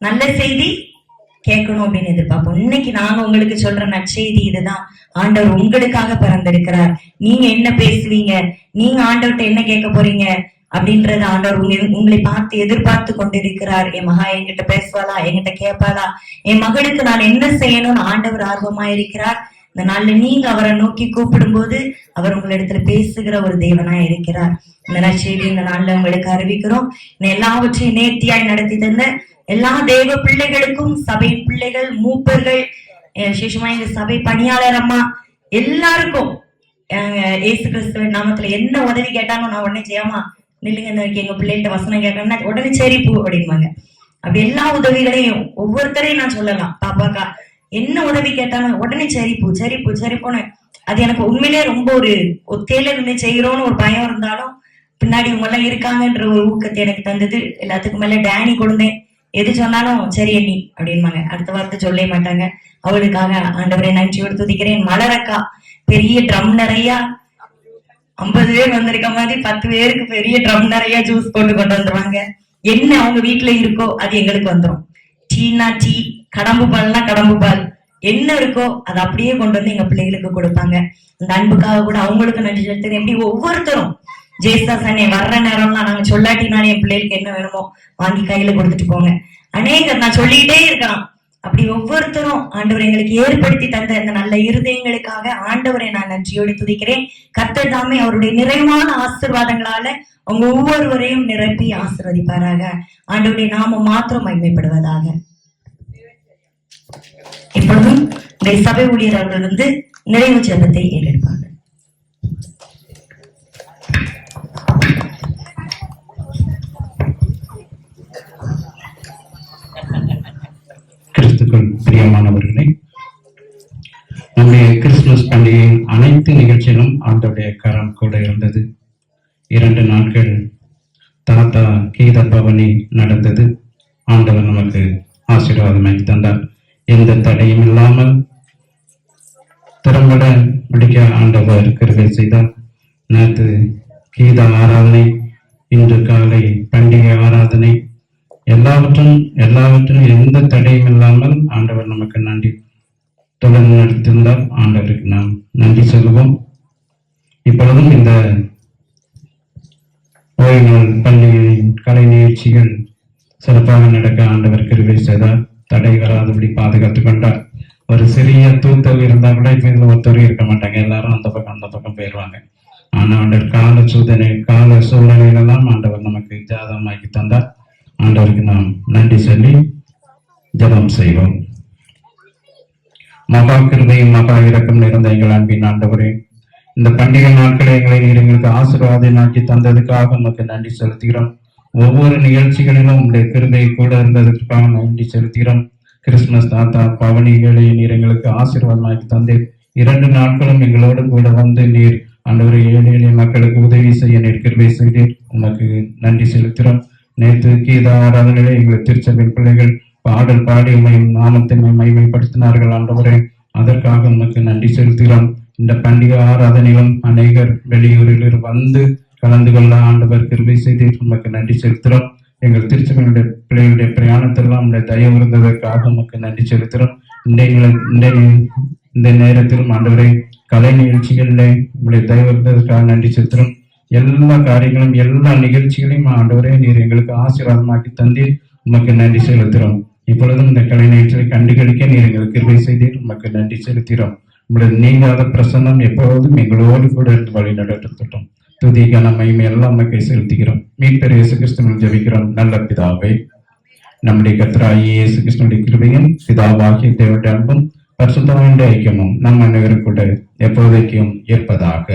நல்ல செய்தி கேட்கணும் அப்படின்னு எதிர்பார்ப்போம். இன்னைக்கு நாங்க உங்களுக்கு சொல்ற நற்செய்தி இதுதான். ஆண்டவர் உங்களுக்காக பிறந்திருக்கிறார். நீங்க என்ன பேசுவீங்க, நீங்க ஆண்டவர்கிட்ட என்ன கேட்க போறீங்க அப்படின்றது ஆண்டவர் உங்களை பார்த்து எதிர்பார்த்து கொண்டிருக்கிறார். என் மகா என்கிட்ட பேசுவாளா, என்கிட்ட கேட்பாளா, என் மகளுக்கு நான் என்ன செய்யணும்னு ஆண்டவர் ஆர்வமா இருக்கிறார். இந்த நாள்ல நீங்க அவரை நோக்கி கூப்பிடும் போது அவர் உங்களிடத்துல பேசுகிற ஒரு தேவனா இருக்கிறார். இந்த நற்செய்தி இந்த நாள்ல உங்களுக்கு அறிவிக்கிறோம். எல்லாவற்றையும் நேர்த்தியாய் நடத்தி தந்த எல்லா தேவ பிள்ளைகளுக்கும், சபை பிள்ளைகள், மூப்பர்கள், விசேஷமா எங்க சபை பணியாளர் அம்மா எல்லாருக்கும் இயேசு கிறிஸ்துவின் நாமத்துல என்ன உதவி கேட்டாலும் நான் உடனே செய்யாமா நில்லுங்க, எங்க பிள்ளைகிட்ட வசனம் கேட்டோம்னா உடனே சரி பூ அப்படின்பாங்க. அப்படி எல்லா உதவிகளையும் ஒவ்வொருத்தரையும் நான் சொல்லலாம். பாப்பாக்கா என்ன உதவி கேட்டாலும் உடனே சரி பூ சரி பூ சரி போனேன். அது எனக்கு உண்மையிலேயே ரொம்ப ஒரு ஒத்தையில இருந்து செய்யறோம்னு ஒரு பயம் இருந்தாலும் பின்னாடி இவங்க எல்லாம் இருக்காங்கன்ற ஒரு ஊக்கத்தை எனக்கு தந்தது. எல்லாத்துக்கும் மேல டேனி கொடுந்தேன், எது சொன்னாலும் சரி அண்ணி அப்படின்பாங்க, அடுத்த வார்த்தை சொல்ல மாட்டாங்க. அவளுக்காக ஆண்டவரை நன்றியோடு துதிக்கிறேன். மலரக்கா பெரிய ட்ரம் நிறைய 50 பேர் வந்திருக்க மாதிரி 10 பேருக்கு பெரிய ட்ரம் நிறைய ஜூஸ் போட்டு கொண்டு வந்துருவாங்க. என்ன அவங்க வீட்டுல இருக்கோ அது எங்களுக்கு வந்துடும். டீனா டீ, கடம்பு பால்னா கடம்பு பால், என்ன இருக்கோ அதை அப்படியே கொண்டு வந்து எங்க பிள்ளைகளுக்கு கொடுப்பாங்க. அந்த அன்புக்காக கூட அவங்களுக்கு நன்றி செலுத்துறேன். எப்படி ஒவ்வொருத்தரும் ஜெயசாஸ் அண்ணே வர்ற நேரம்லாம் நாங்க சொல்லாட்டினாலும் என் பிள்ளைகளுக்கு என்ன வேணுமோ வாங்கி கையில கொடுத்துட்டு போங்க. அநேகர் நான் சொல்லிட்டே இருக்கலாம். அப்படி ஒவ்வொருத்தரும் ஆண்டவர் எங்களுக்கு ஏற்படுத்தி தந்த இந்த நல்ல இருதயங்களுக்காக ஆண்டவரை நான் நன்றியோடு துதிக்கிறேன். கர்த்தர் தாமே அவருடைய நிறைவான ஆசீர்வாதங்களால அவங்க ஒவ்வொருவரையும் நிரப்பி ஆசீர்வதிப்பாராக. ஆண்டவருடைய நாமம் மாத்திரம் மகிமைப்படுவதாக. இப்பொழுதும் இந்த சபை ஊழியர் அவர்கள் வந்து நிறைவு ஜெபத்தை ஏறெடுப்பார்கள். கிறிஸ்துக்கள் பிரியமானவர்களே, நம்முடைய கிறிஸ்து கிறிஸ்துமஸ் பண்டிகையின் அனைத்து நிகழ்ச்சியிலும் ஆண்டவருடைய கரம் கூட இருந்தது. 2 நாட்கள் தாத்தா கீத பவனி நடந்தது. ஆண்டவர் நமக்கு ஆசீர்வாதமாக்கி தந்தார். எந்த தடையும் இல்லாமல் திறம்பட முடிக்க ஆண்டவர் கிருபை செய்தார். நேற்று கீத ஆராதனை, இன்று காலை பண்டிகை ஆராதனை, எல்லாவற்றும் எந்த தடையும் இல்லாமல் ஆண்டவர் நமக்கு நன்றி தொடர்ந்து நடத்தியிருந்தால் ஆண்டவருக்கு நாம் நன்றி சொல்லுவோம். இப்பொழுதும் இந்த ஓய்வு நாள் பள்ளிகளின் கலை நிகழ்ச்சிகள் சிறப்பாக நடக்க ஆண்டவர் கிருபை செய்தார். தடை வராதபடி பாதுகாத்துக் கொண்டார். ஒரு சிறிய தூத்தல் இருந்தா கூட இப்ப இதுல ஒருத்தர் இருக்க மாட்டாங்க, எல்லாரும் அந்த பக்கம் போயிடுவாங்க. ஆனா ஆண்டவர் கால சூழ்நிலையிலெல்லாம் ஆண்டவர் நமக்கு ஜாதகமாக்கி தந்தார். ஆண்டவருக்கு நாம் நன்றி சொல்லி ஜெபம் செய்வோம். மகா கிருபையும் மகா இரக்கம் நிறைந்த எங்கள் அன்பின் ஆண்டவரே, இந்த பண்டிகை நாட்களை எங்களுக்கு ஆசீர்வாதமாக்கி தந்ததுக்காக உமக்கு நன்றி செலுத்துகிறோம். ஒவ்வொரு நிகழ்ச்சிகளிலும் உங்களுடைய கிருபை கூட இருந்ததற்காக நன்றி செலுத்துகிறோம். கிறிஸ்துமஸ் தாத்தா பவனிகளை நீர் எங்களுக்கு ஆசீர்வாதமாக்கி தந்தீர். 2 நாட்களும் எங்களோடு கூட வந்து நீர் ஆண்டவரை ஏழை மக்களுக்கு உதவி செய்ய நீர் கிருபை செய்தீர். உமக்கு நன்றி செலுத்துகிறோம். நேற்று கீத ஆராதனையிலே எங்கள் திருச்சபையின் பிள்ளைகள் பாடல் பாடி உண்மையும் நாமத்தை மகிமைப்படுத்தினார்கள். ஆண்டவரே, அதற்காக உமக்கு நன்றி செலுத்துகிறோம். இந்த பண்டிகை ஆராதனையிலும் அநேகர் வெளியூரில் வந்து கலந்து கொள்ள ஆண்டவர் கிருபை செய்து உமக்கு நன்றி செலுத்துகிறோம். எங்கள் திருச்சபையுடைய பிள்ளைகளுடைய பிரயாணத்தெல்லாம் உடைய தயவு இருந்ததற்காக உமக்கு நன்றி செலுத்துகிறோம். இந்த நேரத்திலும் ஆண்டவரை கலை நிகழ்ச்சிகளிலே உங்களுடைய தயவு இருந்ததற்காக நன்றி செலுத்துகிறோம். எல்லா காரியங்களும் எல்லா நிகழ்ச்சிகளையும் ஆண்டவரே நீர் எங்களுக்கு ஆசீர்வாதமாக்கி தந்தீர். உமக்கு நன்றி செலுத்துகிறோம். இப்பொழுதும் இந்த கலை நிகழ்ச்சியை கண்டுகளிக்க நீர் எங்களுக்கு கிருபை செய்தீர். உமக்கு நன்றி செலுத்துகிறோம். உங்களுடைய நீங்காத பிரசன்னம் எப்பொழுதும் எங்களோடு கூட இருந்து வழி நடத்தட்டும். துதி கன மகிமை எல்லாம் நமக்கு செலுத்துகிறோம். மீட்பர் இயேசு கிறிஸ்துவில் ஜெபிக்கிறோம் நல்ல பிதாவே. நம்முடைய கர்த்தராகிய இயேசு கிறிஸ்துவினுடைய கிருபையும் பிதாவாகிய தேவனுடைய அன்பும் பரிசுத்தமான ஐக்கியமும் நம் அனைவரும் கூட எப்போதைக்கும் இருப்பதாக.